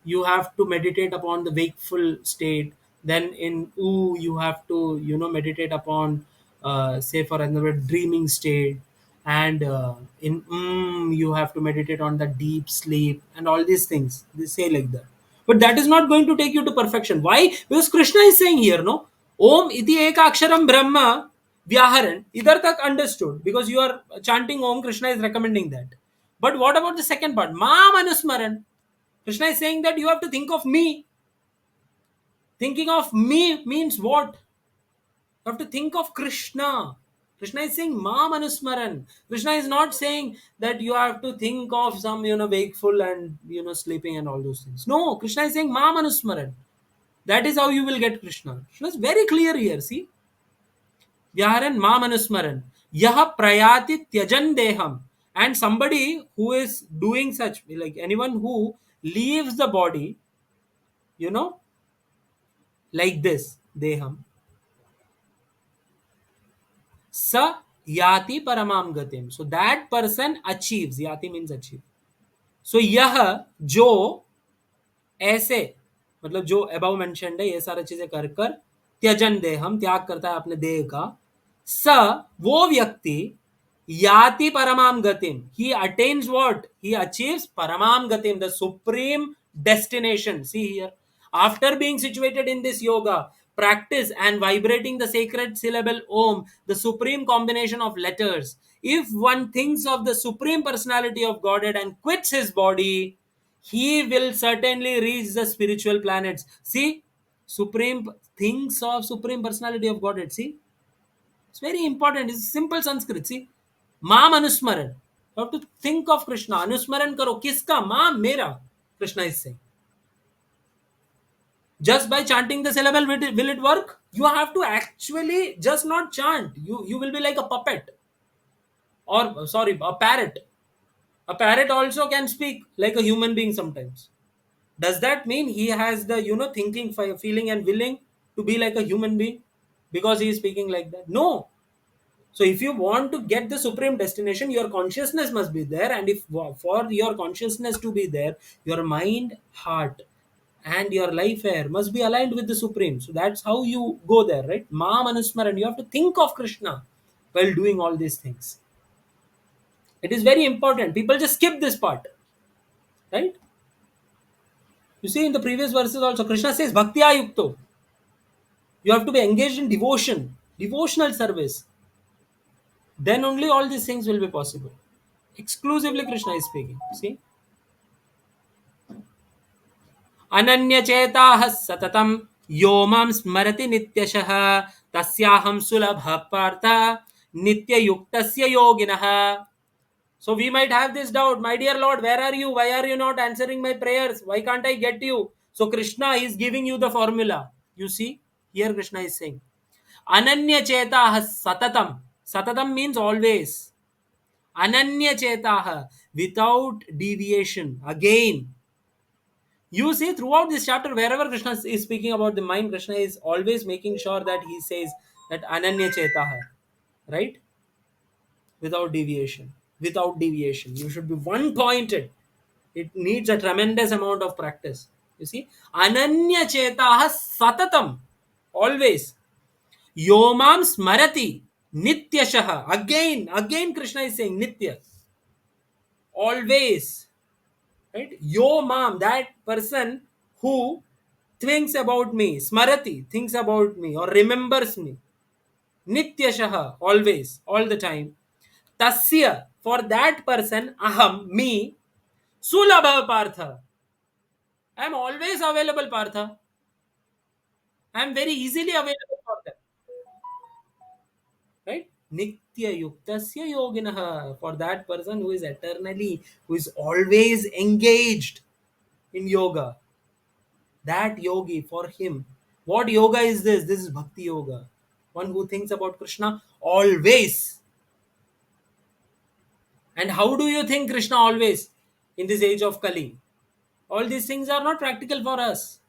you have to meditate upon the wakeful state. Then in U you have to, meditate upon, say for another, dreaming state. And in you have to meditate on the deep sleep and all these things, they say like that. But that is not going to take you to perfection. Why? Because Krishna is saying here, no, Om iti eka aksharam brahma Vyaharan, idhar tak understood, because you are chanting Om, Krishna is recommending that. But what about the second part? Mam Anusmaran. Krishna is saying that you have to think of me. Thinking of me means what? You have to think of Krishna. Krishna is saying Mam Anusmaran. Krishna is not saying that you have to think of some, wakeful and, sleeping and all those things. No, Krishna is saying Mam Anusmaran. That is how you will get Krishna. Krishna is very clear here, see. Vyaharan mamanusmaran. Yaha prayati tyajan deham. And somebody who is doing such, like anyone who leaves the body, you know, like this, deham. Sa yati paramam gatim. So that person achieves. Yati means achieve. So यह जो ऐसे, मतलब जो about mentioned है, ये सारी चीजें कर कर त्यजन देहम, त्याग करता है अपने देह का, स वो व्यक्ति याति परमाम गतिम, he attains what? He achieves paramam gatim, the supreme destination. See here, after being situated in this yoga practice and vibrating the sacred syllable Om, the supreme combination of letters, if one thinks of the supreme personality of Godhead and quits his body, he will certainly reach the spiritual planets. See, supreme things of supreme personality of Godhead. See, it's very important. It's simple Sanskrit. See, Mam Anusmaran. You have to think of Krishna. Anusmaran karo. Kiska? Mam, mera. Krishna is saying. Just by chanting the syllable, will it work? You have to actually just not chant. You will be like a puppet. Or, sorry, a parrot. A parrot also can speak like a human being sometimes. Does that mean he has the, thinking, feeling and willing to be like a human being because he is speaking like that? No. So if you want to get the supreme destination, your consciousness must be there, and if for your consciousness to be there, your mind, heart, and your life air must be aligned with the supreme. So that's how you go there, right? Ma manusmaran, you have to think of Krishna while doing all these things. It is very important. People just skip this part, right? You see in the previous verses also, Krishna says bhaktiya yukto. You have to be engaged in devotion, devotional service. Then only all these things will be possible. Exclusively Krishna is speaking. See? अनन्यचेताः सततं यो मां स्मरति नित्यशः तस्याहं सुलभः पार्थ नित्ययुक्तस्य योगिनः. So we might have this doubt, my dear Lord, where are you? Why are you not answering my prayers? Why can't I get you? So Krishna is giving you the formula. You see, here Krishna is saying, Ananya Chetaha Satatam. Satatam means always. Ananya Chetaha, without deviation. Again, you see throughout this chapter, wherever Krishna is speaking about the mind, Krishna is always making sure that he says that Ananya Chetaha, right? Without deviation. Without deviation. You should be one pointed. It needs a tremendous amount of practice. You see, Ananya Chetaha Satatam, always. Yomam Smarati Nityashaha. Again, Krishna is saying Nitya. Always. Right? Yo Mam, that person who thinks about me, Smarati, thinks about me or remembers me. Nityashaha, always, all the time. Tasya, for that person, Aham, me, Sulabha Partha. I am always available, Partha. I am very easily available for them. Right? Nitya Yuktasya Yoginaha. For that person who is eternally, who is always engaged in yoga. That yogi, for him. What yoga is this? This is Bhakti Yoga. One who thinks about Krishna always. And how do you think Krishna always in this age of Kali? All these things are not practical for us.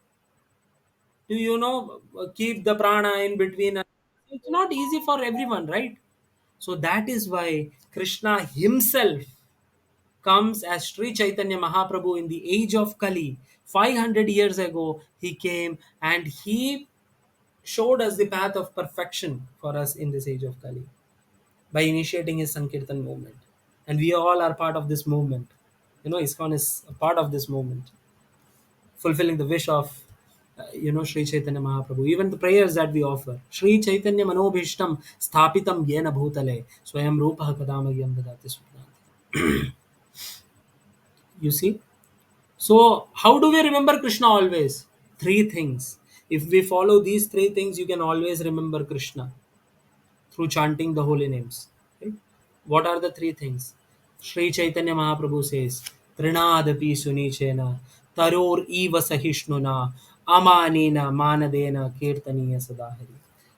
Do you know, keep the prana in between? It's not easy for everyone, right? So that is why Krishna himself comes as Sri Chaitanya Mahaprabhu in the age of Kali. 500 years ago, he came and he showed us the path of perfection for us in this age of Kali by initiating his Sankirtan movement. And we all are part of this movement. You know, ISKCON is a part of this movement, fulfilling the wish of, Sri Chaitanya Mahaprabhu. Even the prayers that we offer. Sri Chaitanya Manobhishtam Sthapitam Yena Bhutale Swayam Rupah Kadamagyam Dadati Sutnati. You see? So, how do we remember Krishna always? Three things. If we follow these three things, you can always remember Krishna through chanting the holy names. Right? What are the three things? Sri Chaitanya Mahaprabhu says, Trinadapi Sunichena, Taror Eva Sahishnuna, Amanina Manadena Kirtaniya Sadahari.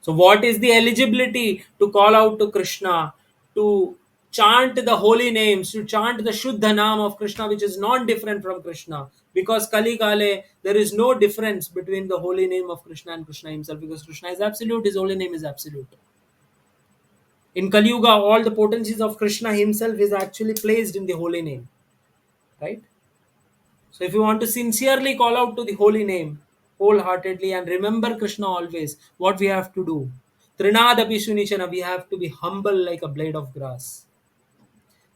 So, what is the eligibility to call out to Krishna, to chant the holy names, to chant the Shuddha Naam of Krishna, which is not different from Krishna? Because Kali Kale, there is no difference between the holy name of Krishna and Krishna himself, because Krishna is absolute, his holy name is absolute. In Kali Yuga, all the potencies of Krishna himself is actually placed in the holy name. Right? So if you want to sincerely call out to the holy name, wholeheartedly, and remember Krishna always, what we have to do? Trinadapi Sunishana, we have to be humble like a blade of grass.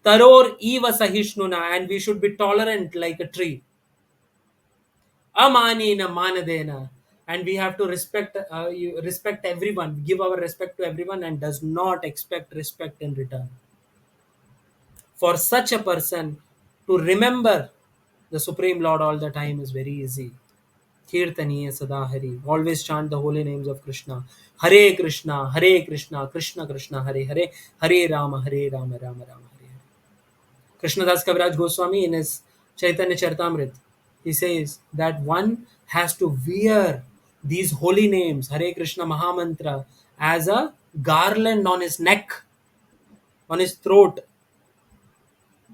Taror eva sahishnuna, and we should be tolerant like a tree. Amanina manadena, and we have to respect everyone, give our respect to everyone, and does not expect respect in return. For such a person to remember the Supreme Lord all the time is very easy. Kirtaniya Sadahari. Always chant the holy names of Krishna. Hare Krishna, Krishna Krishna, Hare Hare, Hare Rama, Rama Rama, Hare Hare. Krishnadas Kaviraj Goswami in his Chaitanya Charitamrita, he says that one has to wear these holy names, Hare Krishna Mahamantra, as a garland on his neck, on his throat.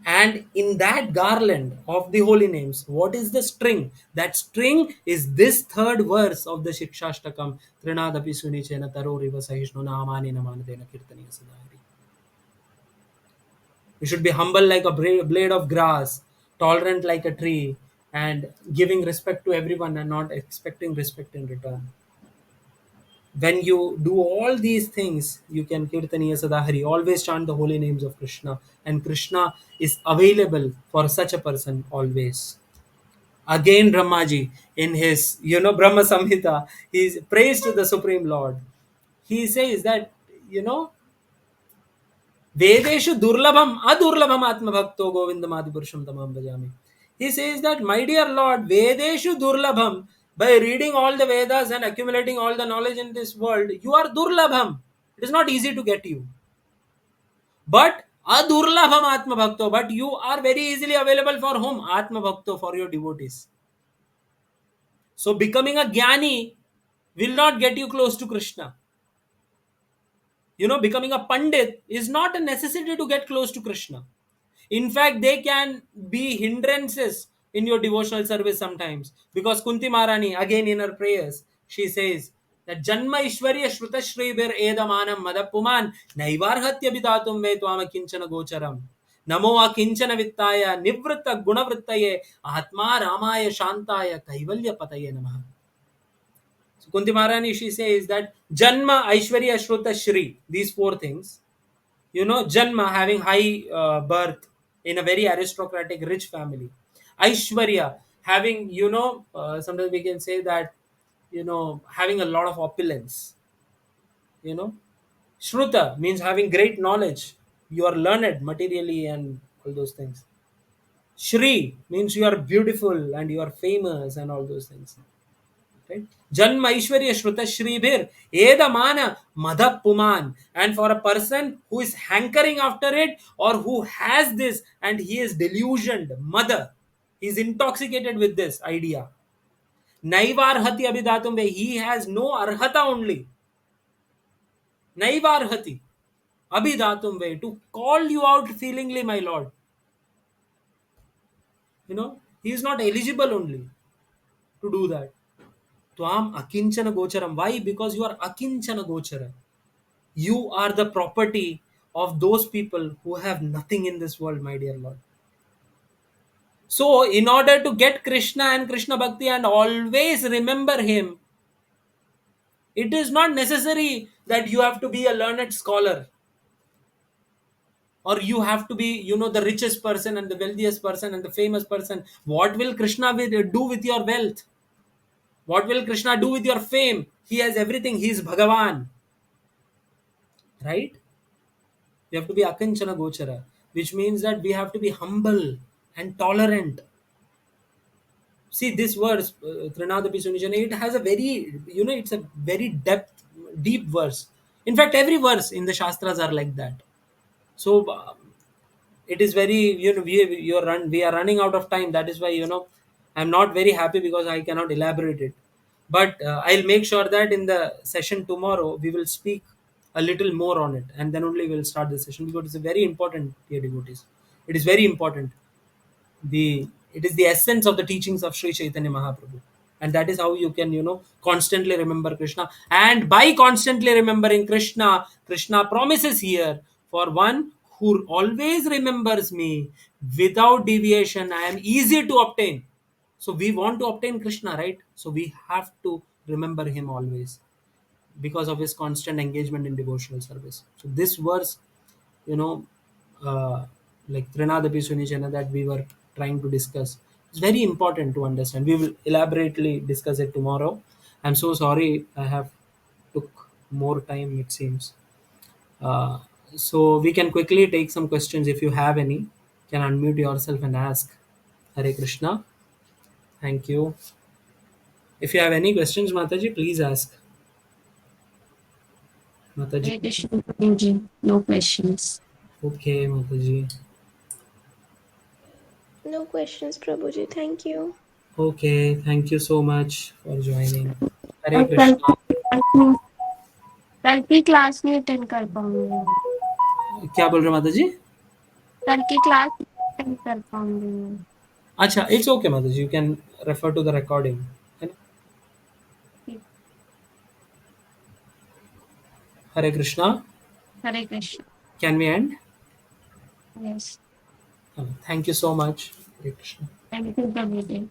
And in that garland of the holy names, what is the string? That string is this third verse of the Shikshashtakam. Trinadapi Sunichena Taroriva Sahishnuna Amani Namanadena Kirtaniya Sadahari. You should be humble like a blade of grass, tolerant like a tree, and giving respect to everyone and not expecting respect in return. When you do all these things, you can kirtaniya sadahari, always chant the holy names of Krishna, and Krishna is available for such a person always. Again, Brahmaji, in his Brahma Samhita, he prays to the Supreme Lord. He says that, you know, Vedeshu durlabham adurlabham atmabhakto govindamadipurusham tamam bhajami. He says that, my dear Lord, Vedeshu durlabham, by reading all the Vedas and accumulating all the knowledge in this world, you are durlabham. It is not easy to get you. But adurlabham atmabhakto, but you are very easily available for whom? Atmabhakto, for your devotees. So becoming a jnani will not get you close to Krishna. Becoming a pandit is not a necessity to get close to Krishna. In fact, they can be hindrances in your devotional service sometimes. Because Kunti Maharani, again in her prayers, she says that Janma Ishwarya Shruta Shribir Edamanam Madapuman Naivarhatya Bidatum Ve Twama Kinchana Gocharam. Namo Kinchana Vittaya Nivritta Gunavrittaye Atma Ramaya Shantaya Kaivalya Pataye Namaha. So Kunti Maharani, she says that Janma Aishwarya Shruta Shri, these four things. Janma, having high birth in a very aristocratic rich family. Aishwarya, having, sometimes we can say that, having a lot of opulence. you know Shruta means having great knowledge. You are learned materially and all those things. Shri means you are beautiful and you are famous and all those things. Right? Janma Aishwarya Shruta Shribhir Edamana Madha Puman. And for a person who is hankering after it, or who has this and he is delusioned, mother, he is intoxicated with this idea. Naivarhati Abhidatum, he has no arhata only. Naivarhati Abhidatum, to call you out feelingly, my lord. He is not eligible only to do that. Tvam akinchana gocharam. Why? Because you are akinchana gochara. You are the property of those people who have nothing in this world, my dear Lord. So, in order to get Krishna and Krishna Bhakti and always remember Him, it is not necessary that you have to be a learned scholar, or you have to be, the richest person and the wealthiest person and the famous person. What will Krishna do with your wealth? What will Krishna do with your fame? He has everything. He is Bhagavan. Right? We have to be akanchana gochara, which means that we have to be humble and tolerant. See this verse, Trinadapi Sunijana, it has a very, it's a very deep verse. In fact, every verse in the Shastras are like that. So it is very, we are running out of time. That is why, I'm not very happy because I cannot elaborate it. But I'll make sure that in the session tomorrow we will speak a little more on it, and then only we'll start the session, because it's a very important, dear devotees. It is very important. It is the essence of the teachings of Sri Chaitanya Mahaprabhu. And that is how you can, constantly remember Krishna. And by constantly remembering Krishna, Krishna promises here, for one who always remembers me without deviation, I am easy to obtain. So we want to obtain Krishna, right? So we have to remember him always, because of his constant engagement in devotional service. So this verse, you know, uh, like Trinadapi Sunichana, that we were trying to discuss, it's very important to understand. We will elaborately discuss it tomorrow. I'm so sorry I have took more time, it seems. Uh, so we can quickly take some questions if you have any. You can unmute yourself and ask. Hare Krishna. Thank you. If you have any questions, Mataji, please ask. Mataji. Hare Krishna, Prabhuji. No questions. Okay, Mataji. No questions, Prabhuji. Thank you. Okay, thank you so much for joining. Hare और कल Krishna. कल की class नहीं attend कर पाऊंगी क्या बोल रहे माता जी? कल की क्लास अटेंड कर पाऊंगी मैं अच्छा, it's okay, माता जी. You can refer to the recording. है ना? Hare Krishna. Hare Krishna Can we end? Yes. Thank you so much. Hare Krishna. Thank you, Prabhuji.